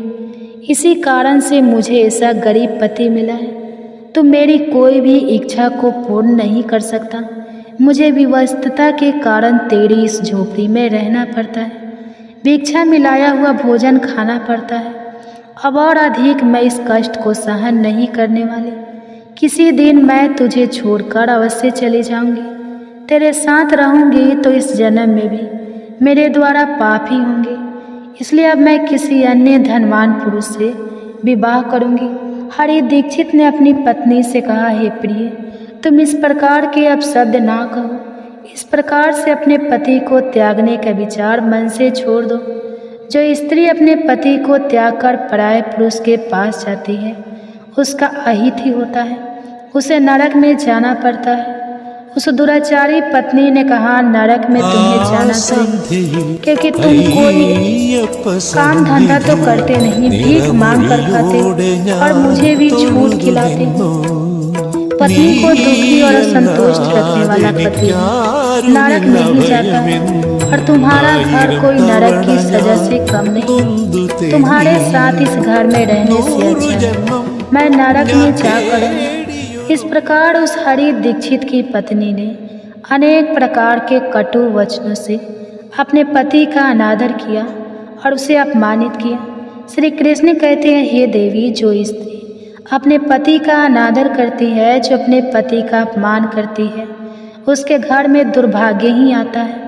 इसी कारण से मुझे ऐसा गरीब पति मिला है। तो मेरी कोई भी इच्छा को पूर्ण नहीं कर सकता। मुझे विवशता के कारण तेरी इस झोपड़ी में रहना पड़ता है, भिक्षा मिलाया हुआ भोजन खाना पड़ता है। अब और अधिक मैं इस कष्ट को सहन नहीं करने वाली। किसी दिन मैं तुझे छोड़कर अवश्य चली जाऊंगी। तेरे साथ रहूंगी तो इस जन्म में भी मेरे द्वारा पाप ही होंगे, इसलिए अब मैं किसी अन्य धनवान पुरुष से विवाह करूंगी। हरि दीक्षित ने अपनी पत्नी से कहा, हे प्रिय, तुम इस प्रकार के अब शब्द ना कहो। इस प्रकार से अपने पति को त्यागने का विचार मन से छोड़ दो। जो स्त्री अपने पति को त्याग कर पराये पुरुष के पास जाती है, उसका अहित ही होता है, उसे नरक में जाना पड़ता है। उस दुराचारी पत्नी ने कहा, नरक में तुम्हें जाना चाहिए, क्योंकि तुम कोई काम धंधा तो करते नहीं, भीख मांग कर खाते और मुझे भी छूट खिलाते। पत्नी को दुखी और असंतुष्ट रखने वाला पति नरक नहीं जाता, और तुम्हारा घर कोई नरक की सजा से कम नहीं। तुम्हारे साथ इस घर में रहने से अच्छा मैं नरक में जाकर। इस प्रकार उस हरि दीक्षित की पत्नी ने अनेक प्रकार के कटु वचनों से अपने पति का अनादर किया और उसे अपमानित किया। श्री कृष्ण कहते हैं, हे देवी, जो स्त्री अपने पति का अनादर करती है, जो अपने पति का अपमान करती है, उसके घर में दुर्भाग्य ही आता है।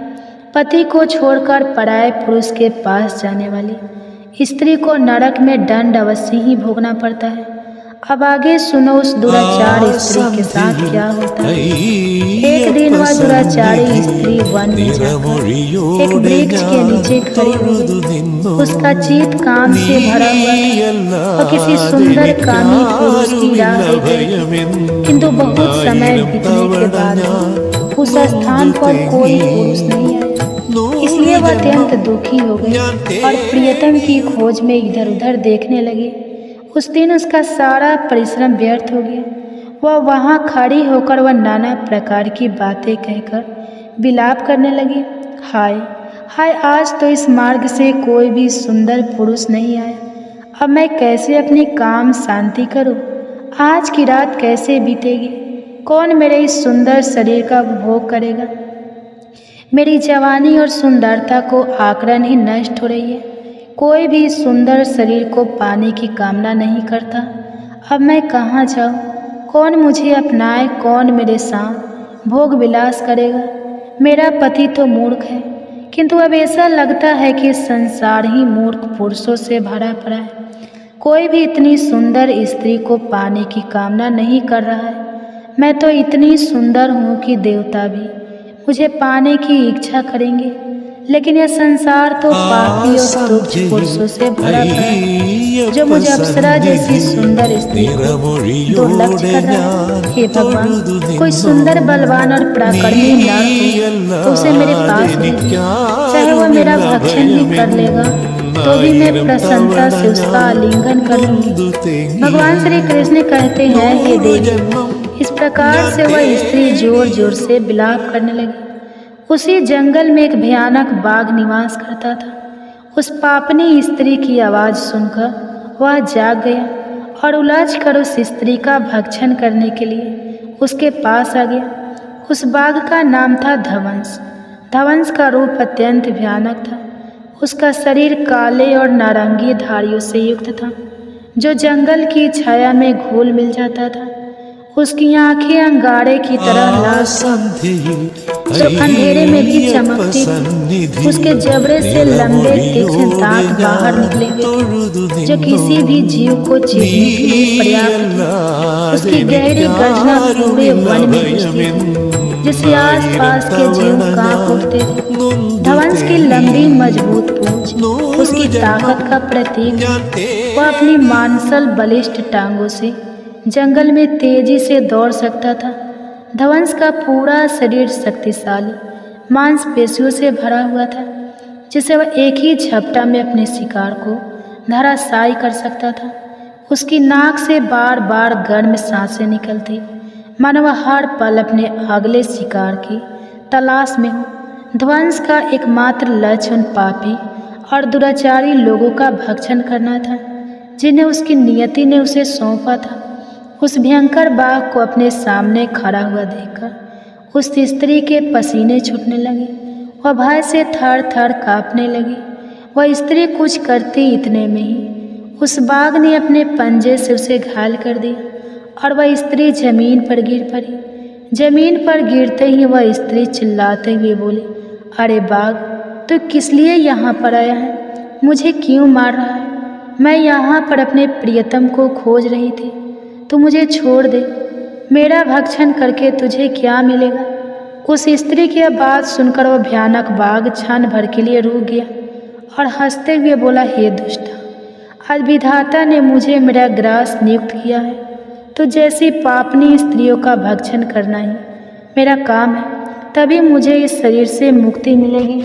पति को छोड़कर पराये पुरुष के पास जाने वाली स्त्री को नरक में दंड अवश्य ही भोगना पड़ता है। अब आगे सुनो उस दुराचार स्त्री के साथ क्या होता है। एक दिन वह दुराचारी स्त्री वन में जाकर एक वृक्ष के नीचे खड़ी हुई। उसका चित्त काम से भरा हुआ था और किसी सुंदर कामी पुरुष की राह देख रही, किंतु बहुत समय बीतने के बाद उस स्थान पर कोई पुरुष नहीं आया। इसलिए वह अत्यंत दुखी हो गई और प्रियतम की खोज में इधर उधर देखने लगी। उस दिन उसका सारा परिश्रम व्यर्थ हो गया। वह वहाँ खड़ी होकर वह नाना प्रकार की बातें कहकर विलाप करने लगी। हाय हाय, आज तो इस मार्ग से कोई भी सुंदर पुरुष नहीं आया। अब मैं कैसे अपनी काम शांति करूं? आज की रात कैसे बीतेगी? कौन मेरे इस सुंदर शरीर का उपभोग करेगा? मेरी जवानी और सुंदरता को आकरण ही नष्ट हो रही है। कोई भी सुंदर शरीर को पाने की कामना नहीं करता। अब मैं कहाँ जाऊँ? कौन मुझे अपनाए? कौन मेरे साथ भोग विलास करेगा? मेरा पति तो मूर्ख है, किंतु अब ऐसा लगता है कि संसार ही मूर्ख पुरुषों से भरा पड़ा है। कोई भी इतनी सुंदर स्त्री को पाने की कामना नहीं कर रहा है। मैं तो इतनी सुंदर हूँ कि देवता भी मुझे पाने की इच्छा करेंगे, लेकिन यह संसार तो पापी और तुच्छ पुरुषों से भरा पड़ा है, जो मुझे अप्सरा जैसी सुंदर स्त्री को दुर्लक्ष कर रहा है। हे भगवान, कोई सुंदर बलवान और पराक्रमी नर हो तो उसे मेरे पास भेजिए। चाहे वह मेरा भक्षण ही कर लेगा तो भी मैं प्रसन्नता से उसका आलिंगन कर लूंगी। भगवान श्री कृष्ण कहते हैं, हे देवी, इस प्रकार से वह स्त्री जोर जोर से विलाप करने लगी। उसी जंगल में एक भयानक बाघ निवास करता था। उस पापनी स्त्री की आवाज़ सुनकर वह जाग गया और उलझ कर उस स्त्री का भक्षण करने के लिए उसके पास आ गया। उस बाघ का नाम था धवंस। धवंस का रूप अत्यंत भयानक था। उसका शरीर काले और नारंगी धारियों से युक्त था, जो जंगल की छाया में घुल मिल जाता था। उसकी आंखें अंगारे की तरह लाल जो अंधेरे में भी चमकती थी। उसके जबड़े से लंबे तीक्ष्ण दांत बाहर निकले हुए थे, जो किसी भी जीव को चीरने के लिए पर्याप्त थे। उसकी गहरी गर्जना पूरे वन में गूंजती, जिससे आस पास के जीव कांप उठते थे। धवंस की लंबी मजबूत पूंछ उसकी ताकत का प्रतीक है। वह अपनी मांसल बलिष्ठ टांगों से जंगल में तेजी से दौड़ सकता था। धवंस का पूरा शरीर शक्तिशाली मांसपेशियों से भरा हुआ था, जिससे वह एक ही झपटा में अपने शिकार को धराशायी कर सकता था। उसकी नाक से बार बार गर्म सांसें निकलती, मानो वह हर पल अपने अगले शिकार की तलाश में हो। ध्वंस का एकमात्र लक्ष्य उन पापी और दुराचारी लोगों का भक्षण करना था जिन्हें उसकी नियति ने उसे सौंपा था। उस भयंकर बाघ को अपने सामने खड़ा हुआ देखकर उस स्त्री के पसीने छूटने लगे। वह भय से थर थर काँपने लगी। वह स्त्री कुछ करती इतने में ही उस बाघ ने अपने पंजे से उसे घायल कर दिया और वह स्त्री जमीन पर गिर पड़ी। जमीन पर गिरते ही वह स्त्री चिल्लाते हुए बोली, अरे बाघ, तू किस लिए यहाँ पर आया है? मुझे क्यों मार रहा है? मैं यहाँ पर अपने प्रियतम को खोज रही थी। तू मुझे छोड़ दे। मेरा भक्षण करके तुझे क्या मिलेगा? उस स्त्री की यह बात सुनकर वह भयानक बाघ क्षण भर के लिए रुक गया और हंसते हुए बोला, हे दुष्टा, आज विधाता ने मुझे मेरा ग्रास नियुक्त किया है, तो जैसी पापनी स्त्रियों का भक्षण करना ही मेरा काम है, तभी मुझे इस शरीर से मुक्ति मिलेगी।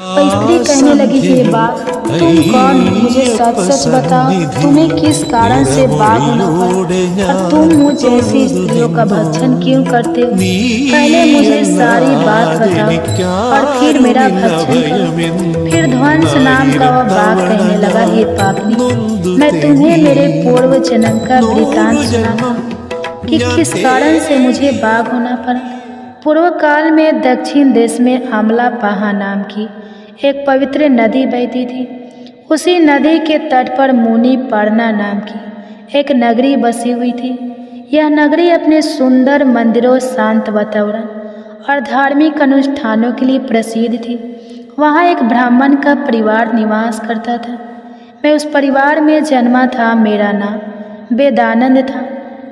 वह स्त्री कहने लगी, हे बाघ, तुम कौन हो? मुझे सच सच बताओ, तुम्हें किस कारण से बाघ होना पड़ा और तुम मुझ जैसी स्त्रियों का भक्षण क्यों करते हो? पहले मुझे सारी बात बताओ और फिर मेरा भक्षण करो। फिर ध्वंस नाम का वह बाघ कहने लगा, हे पापनी, मैं तुम्हें मेरे पूर्व जन्म का वृतांत सुनाता हूँ कि किस कारण से मुझे बाघ होना पड़ा। पूर्व काल में दक्षिण देश में अमलापाहा नाम की एक पवित्र नदी बहती थी। उसी नदी के तट पर मुनि पर्णा नाम की एक नगरी बसी हुई थी। यह नगरी अपने सुंदर मंदिरों, शांत वातावरण और धार्मिक अनुष्ठानों के लिए प्रसिद्ध थी। वहाँ एक ब्राह्मण का परिवार निवास करता था। मैं उस परिवार में जन्मा था। मेरा नाम वेदानंद था।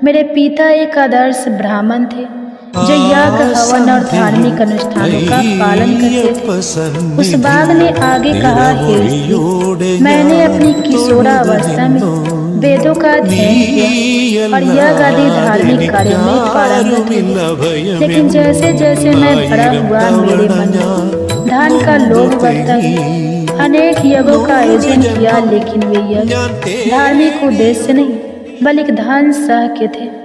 मेरे पिता एक आदर्श ब्राह्मण थे जो यज्ञ, हवन और धार्मिक अनुष्ठानों का पालन करते थे। उस बाघ ने आगे कहा, हे स्त्री, मैंने अपनी किशोरावस्था में वेदों का अध्ययन किया और यज्ञ आदि धार्मिक कार्यों में पारंगत थी। लेकिन जैसे जैसे मैं बड़ा हुआ, मेरे मन में धन का लोभ बढ़ता गया। अनेक यज्ञों का आयोजन किया, लेकिन वे यज्ञ धार्मिक उद्देश्य नहीं बल्कि धन सह के थे।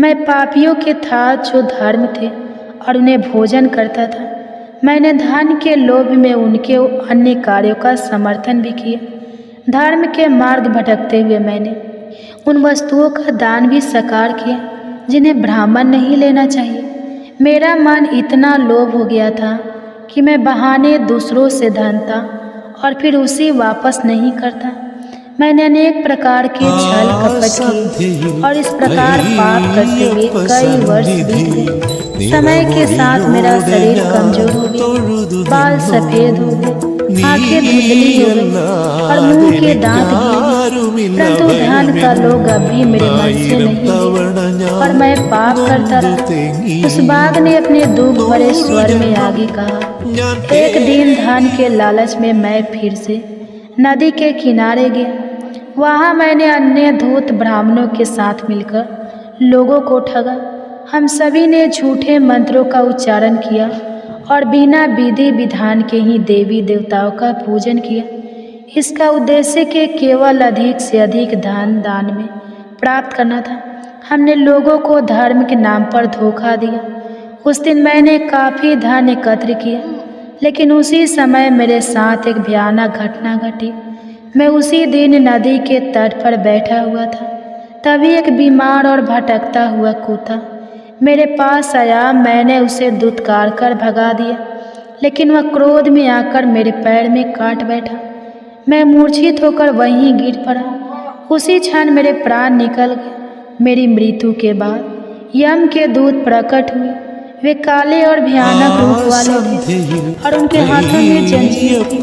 मैं पापियों के था जो धर्म थे और उन्हें भोजन करता था। मैंने धन के लोभ में उनके अन्य कार्यों का समर्थन भी किया। धर्म के मार्ग भटकते हुए मैंने उन वस्तुओं का दान भी साकार किया जिन्हें ब्राह्मण नहीं लेना चाहिए। मेरा मन इतना लोभ हो गया था कि मैं बहाने दूसरों से धनता और फिर उसे वापस नहीं करता। मैंने अनेक प्रकार के छल कपट किए और इस प्रकार पाप करते हुए कई वर्ष बीत गए। समय के साथ मेरा शरीर कमजोर हो गया, बाल सफेद हो गए, आंखें धुंधली हो गई और मुंह के दांत गिर गए। परंतु धन का लोग अभी मेरे मन से नहीं गए और मैं पाप करता रहा। उस बाघ ने अपने दुख भरे स्वर में आगे कहा, एक दिन धन के लालच में मैं फिर से नदी के किनारे गया। वहाँ मैंने अन्य धूर्त ब्राह्मणों के साथ मिलकर लोगों को ठगा। हम सभी ने झूठे मंत्रों का उच्चारण किया और बिना विधि विधान के ही देवी देवताओं का पूजन किया। इसका उद्देश्य कि केवल अधिक से अधिक धन दान में प्राप्त करना था। हमने लोगों को धर्म के नाम पर धोखा दिया। उस दिन मैंने काफ़ी धन एकत्र किया, लेकिन उसी समय मेरे साथ एक भयानक घटना घटी। मैं उसी दिन नदी के तट पर बैठा हुआ था। तभी एक बीमार और भटकता हुआ कुत्ता मेरे पास आया। मैंने उसे दुत्कार कर भगा दिया, लेकिन वह क्रोध में आकर मेरे पैर में काट बैठा। मैं मूर्छित होकर वहीं गिर पड़ा। उसी क्षण मेरे प्राण निकल गए। मेरी मृत्यु के बाद यम के दूत प्रकट हुए। वे काले और भयानक रूप वाले थे और उनके हाथों में जंजीर थी।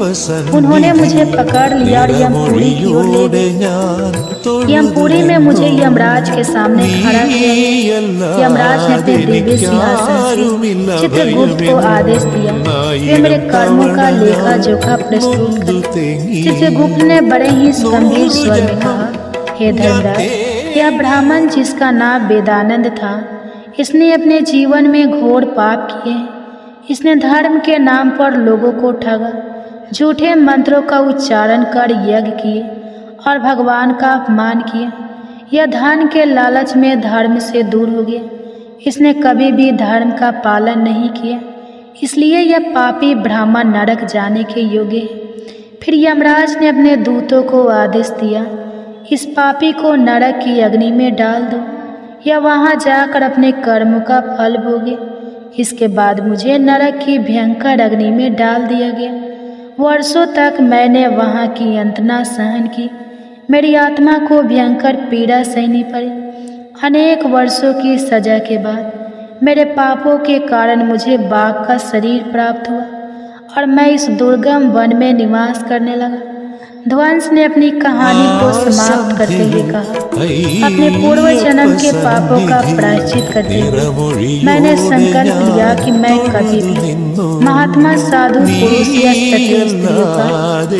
उन्होंने मुझे पकड़ लिया और यमपुरी की ओर ले गए। यमपुरी में मुझे यमराज के सामने खड़ा किया। यमराज ने अपने दिव्य सिंहासन से चित्रगुप्त को आदेश दिया, वे मेरे कर्मों का लेखा जोखा प्रस्तुत करें। चित्रगुप्त ने बड़े ही गंभीर स्वर में कहा, हे धर्मराज, यह ब्राह्मण जिसका नाम वेदानंद था, इसने अपने जीवन में घोर पाप किए। इसने धर्म के नाम पर लोगों को ठगा, झूठे मंत्रों का उच्चारण कर यज्ञ किए और भगवान का अपमान किया। यह धन के लालच में धर्म से दूर हो गया। इसने कभी भी धर्म का पालन नहीं किया, इसलिए यह पापी ब्राह्मण नरक जाने के योग्य है। फिर यमराज ने अपने दूतों को आदेश दिया, इस पापी को नरक की अग्नि में डाल दो, या वहाँ जाकर अपने कर्म का फल भोगे। इसके बाद मुझे नरक की भयंकर अग्नि में डाल दिया गया। वर्षों तक मैंने वहाँ की यंत्रणा सहन की। मेरी आत्मा को भयंकर पीड़ा सहनी पड़ी। अनेक वर्षों की सजा के बाद मेरे पापों के कारण मुझे बाघ का शरीर प्राप्त हुआ और मैं इस दुर्गम वन में निवास करने लगा। ध्वंस ने अपनी कहानी को समाप्त करते हुए कहा, अपने पूर्व जन्म के पापों का प्रायश्चित करते हुए मैंने संकल्प लिया कि मैं कभी भी महात्मा, साधु, पुरुष या सती स्त्रियों का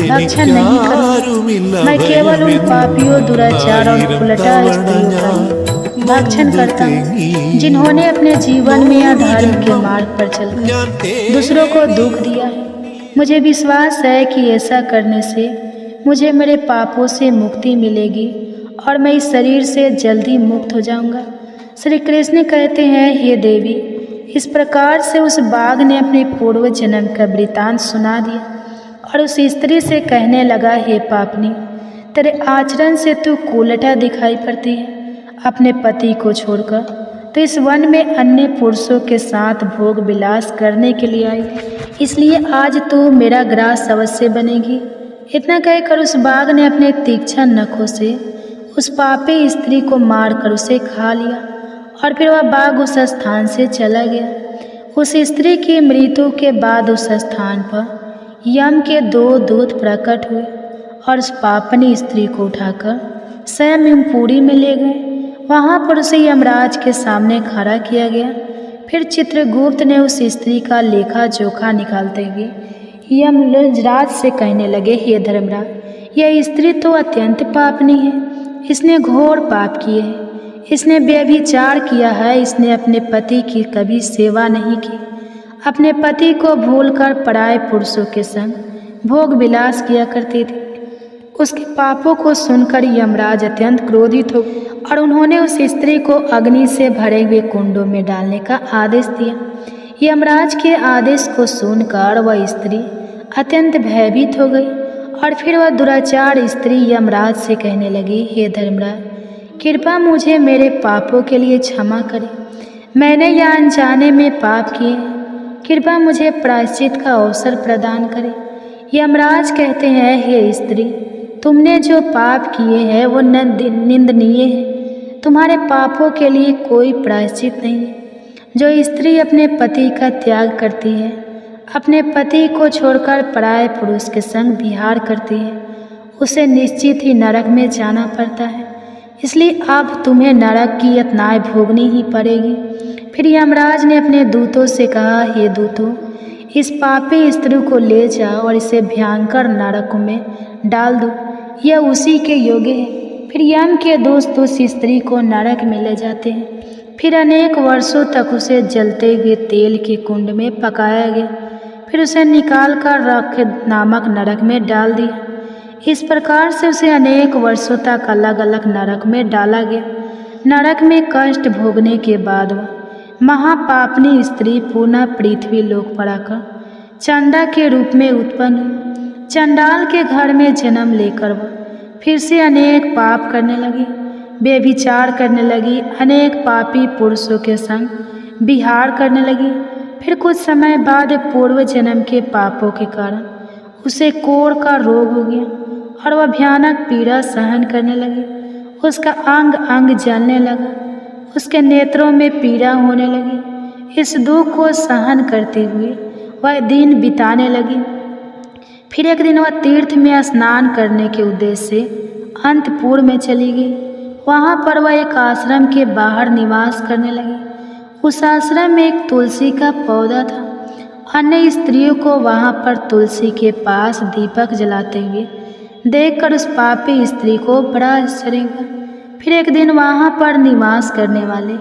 भक्षण नहीं करूंगा। मैं केवल उन पापियों, दुराचार और उलटा स्त्रियों का भक्षण करता हूँ जिन्होंने अपने जीवन में अधर्म के मार्ग पर चलकर दूसरों को दुख दिया है। मुझे विश्वास है कि ऐसा करने से मुझे मेरे पापों से मुक्ति मिलेगी और मैं इस शरीर से जल्दी मुक्त हो जाऊंगा। श्री कृष्ण कहते हैं, हे देवी, इस प्रकार से उस बाघ ने अपने पूर्व जन्म का वृतांत सुना दिया और उस स्त्री से कहने लगा, हे पापनी, तेरे आचरण से तू कुलटा दिखाई पड़ती है। अपने पति को छोड़कर तो इस वन में अन्य पुरुषों के साथ भोग विलास करने के लिए आई, इसलिए आज तू मेरा ग्रास अवश्य बनेगी। इतना कहकर उस बाघ ने अपने तीक्ष्ण नखों से उस पापी स्त्री को मारकर उसे खा लिया और फिर वह बाघ उस स्थान से चला गया। उस स्त्री की मृत्यु के बाद उस स्थान पर यम के 2 दूत प्रकट हुए और उस पापनी स्त्री को उठाकर स्वयं यमपुरी में ले गए। वहाँ पर उसे यमराज के सामने खड़ा किया गया। फिर चित्रगुप्त ने उस स्त्री का लेखा जोखा निकालते हुए यमराज से कहने लगे, हे धर्मराज, यह स्त्री तो अत्यंत पापनी है। इसने घोर पाप किए हैं। इसने व्यभिचार किया है। इसने अपने पति की कभी सेवा नहीं की। अपने पति को भूलकर पराये पुरुषों के संग भोग विलास किया करती थी। उसके पापों को सुनकर यमराज अत्यंत क्रोधित हो और उन्होंने उस स्त्री को अग्नि से भरे हुए कुंडों में डालने का आदेश दिया। यमराज के आदेश को सुनकर वह स्त्री अत्यंत भयभीत हो गई और फिर वह दुराचार स्त्री यमराज से कहने लगी, हे धर्मराज, कृपा मुझे मेरे पापों के लिए क्षमा करें। मैंने यह अनजाने में पाप किए हैं। कृपा मुझे प्रायश्चित का अवसर प्रदान करें। यमराज कहते हैं, हे स्त्री, तुमने जो पाप किए हैं वो निंदनीय है। तुम्हारे पापों के लिए कोई प्रायश्चित नहीं है। जो स्त्री अपने पति का त्याग करती है, अपने पति को छोड़कर पराये पुरुष के संग विहार करती है, उसे निश्चित ही नरक में जाना पड़ता है। इसलिए अब तुम्हें नरक की यातनाएं भोगनी ही पड़ेगी। फिर यमराज ने अपने दूतों से कहा, हे दूतों, इस पापी स्त्री को ले जाओ और इसे भयंकर नरक में डाल दो, यह उसी के योग्य है। फिर यम के दोस्त उस स्त्री को नरक में ले जाते हैं। फिर अनेक वर्षों तक उसे जलते हुए तेल के कुंड में पकाया गया। फिर उसे निकालकर रख नामक नरक में डाल दिया। इस प्रकार से उसे अनेक वर्षों तक अलग अलग नरक में डाला गया। नरक में कष्ट भोगने के बाद वह महापापनी स्त्री पुनः पृथ्वी लोक पर आकर चंडा के रूप में उत्पन्न हुई। चंडाल के घर में जन्म लेकर वह फिर से अनेक पाप करने लगी, व्यभिचार करने लगी, अनेक पापी पुरुषों के संग विहार करने लगी। फिर कुछ समय बाद पूर्व जन्म के पापों के कारण उसे कोढ़ का रोग हो गया और वह भयानक पीड़ा सहन करने लगी। उसका अंग अंग जलने लगा, उसके नेत्रों में पीड़ा होने लगी। इस दुख को सहन करते हुए वह दिन बिताने लगी। फिर एक दिन वह तीर्थ में स्नान करने के उद्देश्य से अंतपुर में चली गई। वहाँ पर वह एक आश्रम के बाहर निवास करने लगी। उस आश्रम में एक तुलसी का पौधा था। अन्य स्त्रियों को वहाँ पर तुलसी के पास दीपक जलाते हुए देखकर उस पापी स्त्री को बड़ा आश्चर्य हुआ। फिर एक दिन वहाँ पर निवास करने वाले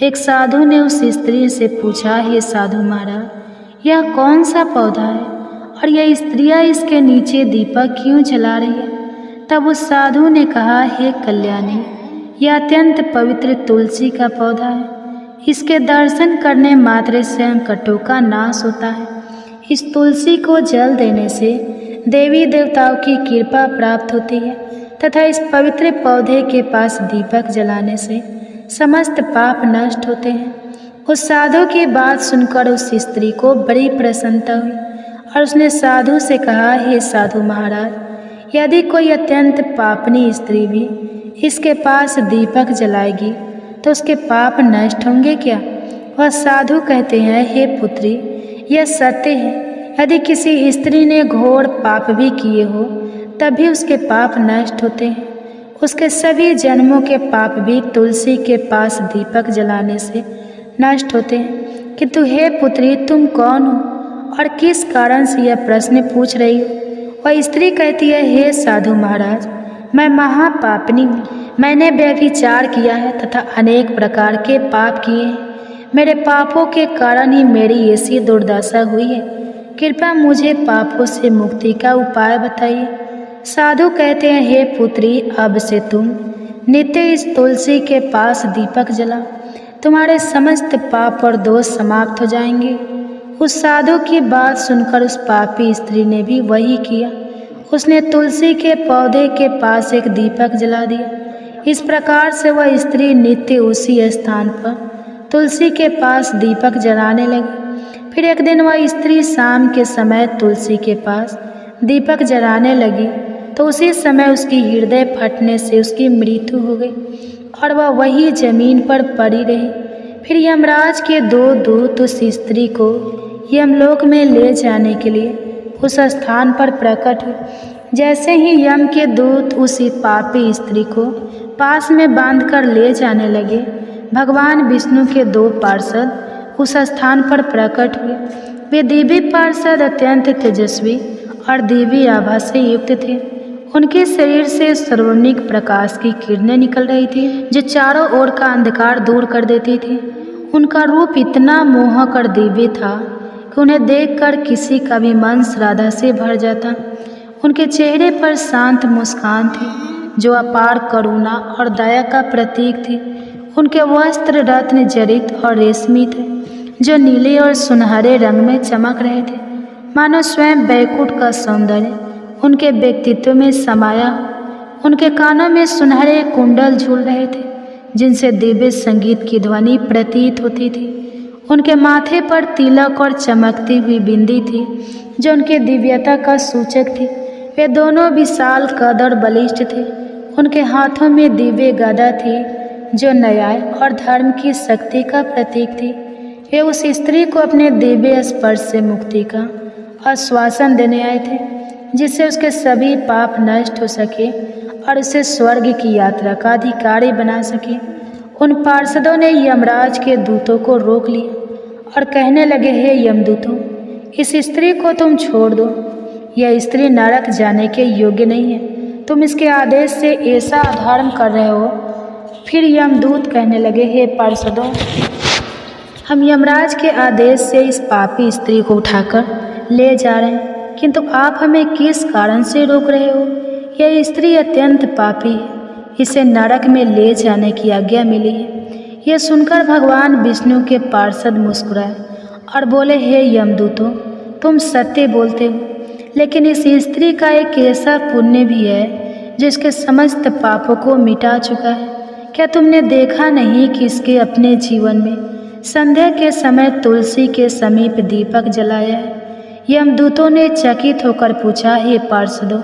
एक साधु ने उस स्त्री से पूछा, हे साधु महाराज, यह कौन सा पौधा है और यह स्त्रियाँ इसके नीचे दीपक क्यों जला रही है? तब उस साधु ने कहा, हे कल्याणी, यह अत्यंत पवित्र तुलसी का पौधा है। इसके दर्शन करने मात्र से संकटों का नाश होता है। इस तुलसी को जल देने से देवी देवताओं की कृपा प्राप्त होती है तथा इस पवित्र पौधे के पास दीपक जलाने से समस्त पाप नष्ट होते हैं। उस साधु की बात सुनकर उस स्त्री को बड़ी प्रसन्नता हुई और उसने साधु से कहा, हे साधु महाराज, यदि कोई अत्यंत पापनी स्त्री भी इसके पास दीपक जलाएगी तो उसके पाप नष्ट होंगे क्या? वह साधु कहते हैं, हे पुत्री, यह सत्य है। यदि किसी स्त्री ने घोर पाप भी किए हो तब भी उसके पाप नष्ट होते हैं। उसके सभी जन्मों के पाप भी तुलसी के पास दीपक जलाने से नष्ट होते हैं। किंतु हे पुत्री, तुम कौन हो और किस कारण से यह प्रश्न पूछ रही हो? वह स्त्री कहती है, हे साधु महाराज, मैं महापापनी हूँ। मैंने व्यभिचार किया है तथा अनेक प्रकार के पाप किए हैं। मेरे पापों के कारण ही मेरी ऐसी दुर्दशा हुई है। कृपया मुझे पापों से मुक्ति का उपाय बताइए। साधु कहते हैं, हे पुत्री, अब से तुम नित्य इस तुलसी के पास दीपक जलाओ, तुम्हारे समस्त पाप और दोष समाप्त हो जाएंगे। उस साधु की बात सुनकर उस पापी स्त्री ने भी वही किया। उसने तुलसी के पौधे के पास एक दीपक जला दिया। इस प्रकार से वह स्त्री नित्य उसी स्थान पर तुलसी के पास दीपक जलाने लगी। फिर एक दिन वह स्त्री शाम के समय तुलसी के पास दीपक जलाने लगी तो उसी समय उसकी हृदय फटने से उसकी मृत्यु हो गई और वह वही जमीन पर पड़ी रही। फिर यमराज के दो दूत उस स्त्री को यमलोक में ले जाने के लिए उस स्थान पर प्रकट हुए। जैसे ही यम के दूत उसी पापी स्त्री को पास में बांधकर ले जाने लगे, भगवान विष्णु के दो पार्षद उस स्थान पर प्रकट हुए। वे दिव्य पार्षद अत्यंत तेजस्वी और दिव्य आभा से युक्त थे। उनके शरीर से स्वर्णिक प्रकाश की किरणें निकल रही थी जो चारों ओर का अंधकार दूर कर देती थी। उनका रूप इतना मोहक और दिव्य था कि उन्हें देखकर किसी का भी मन श्रद्धा से भर जाता। उनके चेहरे पर शांत मुस्कान थी जो अपार करुणा और दया का प्रतीक थी। उनके वस्त्र रत्न जड़ित और रेशमी थे जो नीले और सुनहरे रंग में चमक रहे थे, मानो स्वयं बैकुंठ का सौंदर्य उनके व्यक्तित्व में समाया हो। उनके कानों में सुनहरे कुंडल झूल रहे थे जिनसे दिव्य संगीत की ध्वनि प्रतीत होती थी। उनके माथे पर तिलक और चमकती हुई बिंदी थी जो उनके दिव्यता का सूचक थी। वे दोनों विशाल कद और बलिष्ठ थे। उनके हाथों में दिव्य गदा थी जो न्याय और धर्म की शक्ति का प्रतीक थी। वे उस स्त्री को अपने दिव्य स्पर्श से मुक्ति का आश्वासन देने आए थे जिससे उसके सभी पाप नष्ट हो सके और उसे स्वर्ग की यात्रा का अधिकारी बना सके। उन पार्षदों ने यमराज के दूतों को रोक लिया और कहने लगे, हे यमदूतों, इस स्त्री को तुम छोड़ दो। यह स्त्री नरक जाने के योग्य नहीं है। तुम इसके आदेश से ऐसा अधर्म कर रहे हो। फिर यमदूत कहने लगे, हे पार्षदों, हम यमराज के आदेश से इस पापी स्त्री को उठाकर ले जा रहे हैं, किंतु आप हमें किस कारण से रोक रहे हो? यह स्त्री अत्यंत पापी है, इसे नरक में ले जाने की आज्ञा मिली है। यह सुनकर भगवान विष्णु के पार्षद मुस्कुराए और बोले, हे यमदूतों, तुम सत्य बोलते हो, लेकिन इस स्त्री का एक ऐसा पुण्य भी है जिसके समस्त पापों को मिटा चुका है। क्या तुमने देखा नहीं कि इसके अपने जीवन में संध्या के समय तुलसी के समीप दीपक जलाया है? यमदूतों ने चकित होकर पूछा, हे पार्षदों,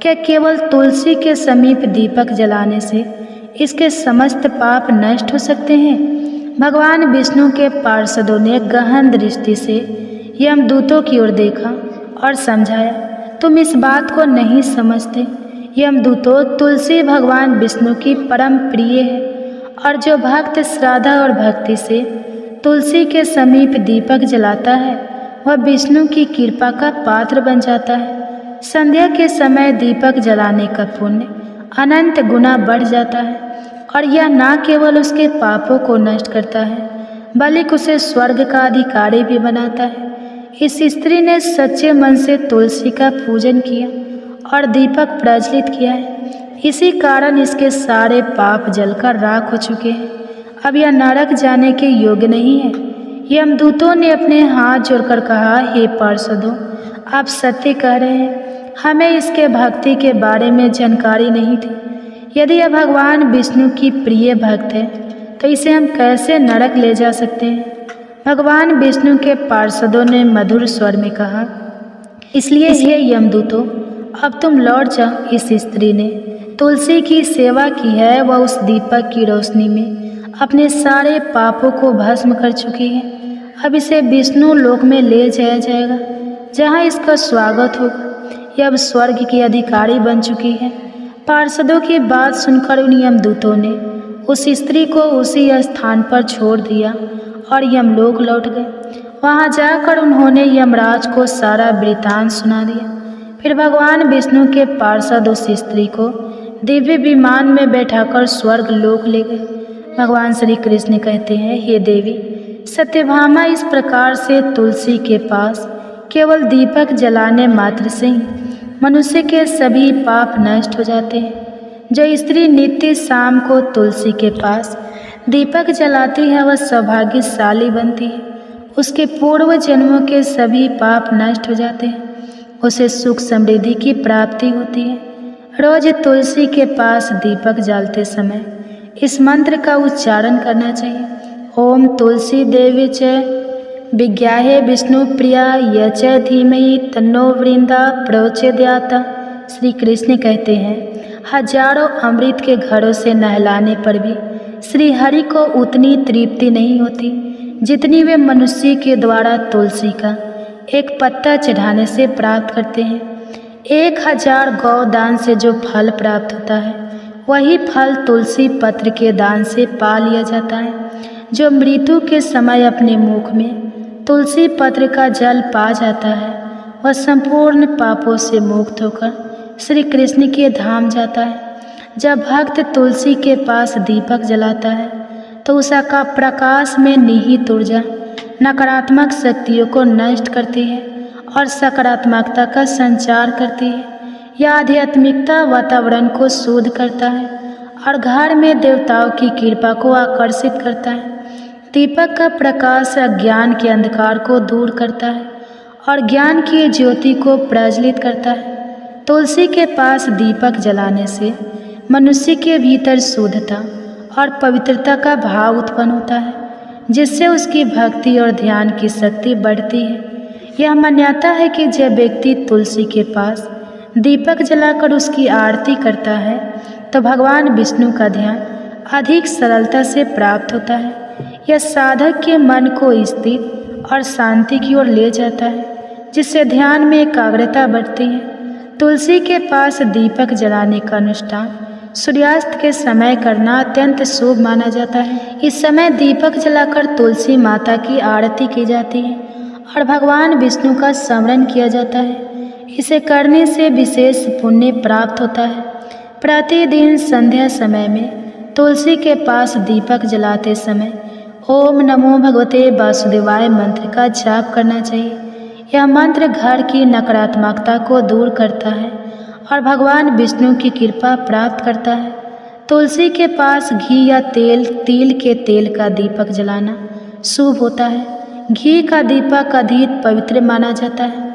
क्या केवल तुलसी के समीप दीपक जलाने से इसके समस्त पाप नष्ट हो सकते हैं? भगवान विष्णु के पार्षदों ने गहन दृष्टि से यमदूतों की ओर देखा और समझाया, तुम इस बात को नहीं समझते। यमदूतों, तुलसी भगवान विष्णु की परम प्रिय है और जो भक्त श्रद्धा और भक्ति से तुलसी के समीप दीपक जलाता है वह विष्णु की कृपा का पात्र बन जाता है। संध्या के समय दीपक जलाने का पुण्य अनंत गुना बढ़ जाता है और यह न केवल उसके पापों को नष्ट करता है बल्कि उसे स्वर्ग का अधिकारी भी बनाता है। इस स्त्री ने सच्चे मन से तुलसी का पूजन किया और दीपक प्रज्वलित किया है। इसी कारण इसके सारे पाप जलकर राख हो चुके हैं। अब यह नरक जाने के योग्य नहीं है। यमदूतों ने अपने हाथ जोड़कर कहा, हे पार्षदों, आप सत्य कह रहे हैं। हमें इसके भक्ति के बारे में जानकारी नहीं थी। यदि यह भगवान विष्णु की प्रिय भक्त है तो इसे हम कैसे नरक ले जा सकते हैं। भगवान विष्णु के पार्षदों ने मधुर स्वर में कहा, इसलिए हे यमदूतों, अब तुम लौट जाओ। इस स्त्री ने तुलसी की सेवा की है, वह उस दीपक की रोशनी में अपने सारे पापों को भस्म कर चुकी है। अब इसे विष्णु लोक में ले जाया जाएगा जहाँ इसका स्वागत होगा। यह अब स्वर्ग की अधिकारी बन चुकी है। पार्षदों की बात सुनकर उन यमदूतों ने उस स्त्री को उसी स्थान पर छोड़ दिया और यमलोक लौट गए। वहाँ जाकर उन्होंने यमराज को सारा वृतांत सुना दिया। फिर भगवान विष्णु के पार्षद उस स्त्री को दिव्य विमान में बैठाकर स्वर्ग लोक ले गए। भगवान श्री कृष्ण कहते हैं, हे देवी सत्यभामा, इस प्रकार से तुलसी के पास केवल दीपक जलाने मात्र से ही मनुष्य के सभी पाप नष्ट हो जाते हैं। जो स्त्री नित्य शाम को तुलसी के पास दीपक जलाती है वह सौभाग्यशाली बनती है। उसके पूर्व जन्मों के सभी पाप नष्ट हो जाते हैं। उसे सुख समृद्धि की प्राप्ति होती है। रोज तुलसी के पास दीपक जलाते समय इस मंत्र का उच्चारण करना चाहिए। ओम तुलसी देवी च विज्ञाहे विष्णु प्रिया य च धीमहि तन्नो वृंदा प्रचोदयात्। श्री कृष्ण कहते हैं, हजारों अमृत के घड़ों से नहलाने पर भी श्री हरि को उतनी तृप्ति नहीं होती जितनी वे मनुष्य के द्वारा तुलसी का एक पत्ता चढ़ाने से प्राप्त करते हैं। 1000 गौदान से जो फल प्राप्त होता है वही फल तुलसी पत्र के दान से पा लिया जाता है। जो मृत्यु के समय अपने मुख में तुलसी पत्र का जल पा जाता है वह संपूर्ण पापों से मुक्त होकर श्री कृष्ण के धाम जाता है। जब भक्त तुलसी के पास दीपक जलाता है तो उसका प्रकाश में निहित ऊर्जा नकारात्मक शक्तियों को नष्ट करती है और सकारात्मकता का संचार करती है। यह आध्यात्मिकता वातावरण को शुद्ध करता है और घर में देवताओं की कृपा को आकर्षित करता है। दीपक का प्रकाश अज्ञान के अंधकार को दूर करता है और ज्ञान की ज्योति को प्रज्वलित करता है। तुलसी के पास दीपक जलाने से मनुष्य के भीतर शुद्धता और पवित्रता का भाव उत्पन्न होता है, जिससे उसकी भक्ति और ध्यान की शक्ति बढ़ती है। यह मान्यता है कि जब व्यक्ति तुलसी के पास दीपक जलाकर उसकी आरती करता है तो भगवान विष्णु का ध्यान अधिक सरलता से प्राप्त होता है। यह साधक के मन को स्थिर और शांति की ओर ले जाता है, जिससे ध्यान में एकाग्रता बढ़ती है। तुलसी के पास दीपक जलाने का अनुष्ठान सूर्यास्त के समय करना अत्यंत शुभ माना जाता है। इस समय दीपक जलाकर तुलसी माता की आरती की जाती है और भगवान विष्णु का स्मरण किया जाता है। इसे करने से विशेष पुण्य प्राप्त होता है। प्रतिदिन संध्या समय में तुलसी के पास दीपक जलाते समय ओम नमो भगवते वासुदेवाय मंत्र का जाप करना चाहिए। यह मंत्र घर की नकारात्मकता को दूर करता है और भगवान विष्णु की कृपा प्राप्त करता है। तुलसी के पास घी या तिल के तेल का दीपक जलाना शुभ होता है। घी का दीपक अधिक पवित्र माना जाता है,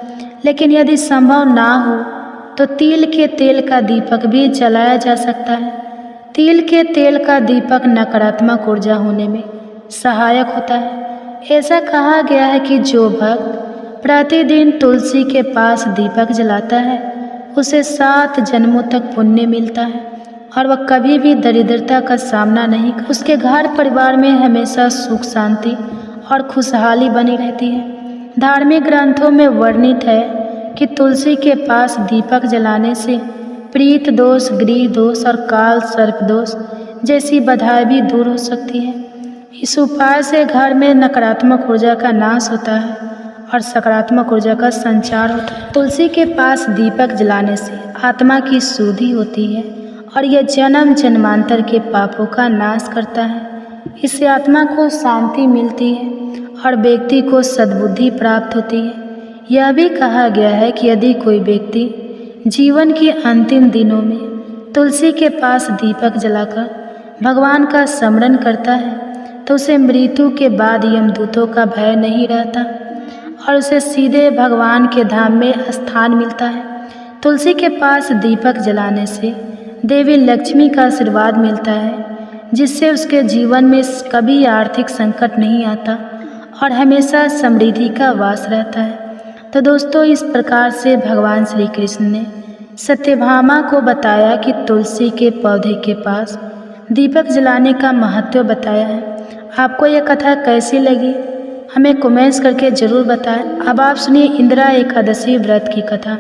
लेकिन यदि संभव ना हो तो तिल के तेल का दीपक भी जलाया जा सकता है। तिल के तेल का दीपक नकारात्मक ऊर्जा होने में सहायक होता है। ऐसा कहा गया है कि जो भक्त प्रतिदिन तुलसी के पास दीपक जलाता है उसे 7 जन्मों तक पुण्य मिलता है और वह कभी भी दरिद्रता का सामना नहीं कर। उसके घर परिवार में हमेशा सुख शांति और खुशहाली बनी रहती है। धार्मिक ग्रंथों में वर्णित है कि तुलसी के पास दीपक जलाने से प्रीत दोष, गृह दोष और काल सर्प दोष जैसी बाधाएं भी दूर हो सकती है। इस उपाय से घर में नकारात्मक ऊर्जा का नाश होता है और सकारात्मक ऊर्जा का संचार होता है। तुलसी के पास दीपक जलाने से आत्मा की शुद्धि होती है और यह जन्म जन्मांतर के पापों का नाश करता है। इससे आत्मा को शांति मिलती है और व्यक्ति को सद्बुद्धि प्राप्त होती है। यह भी कहा गया है कि यदि कोई व्यक्ति जीवन के अंतिम दिनों में तुलसी के पास दीपक जलाकर भगवान का स्मरण करता है तो उसे मृत्यु के बाद यमदूतों का भय नहीं रहता और उसे सीधे भगवान के धाम में स्थान मिलता है। तुलसी के पास दीपक जलाने से देवी लक्ष्मी का आशीर्वाद मिलता है, जिससे उसके जीवन में कभी आर्थिक संकट नहीं आता और हमेशा समृद्धि का वास रहता है। तो दोस्तों, इस प्रकार से भगवान श्री कृष्ण ने सत्यभामा को बताया कि तुलसी के पौधे के पास दीपक जलाने का महत्व बताया है। आपको यह कथा कैसी लगी हमें कमेंट्स करके ज़रूर बताएं। अब आप सुनिए इंदिरा एकादशी व्रत की कथा।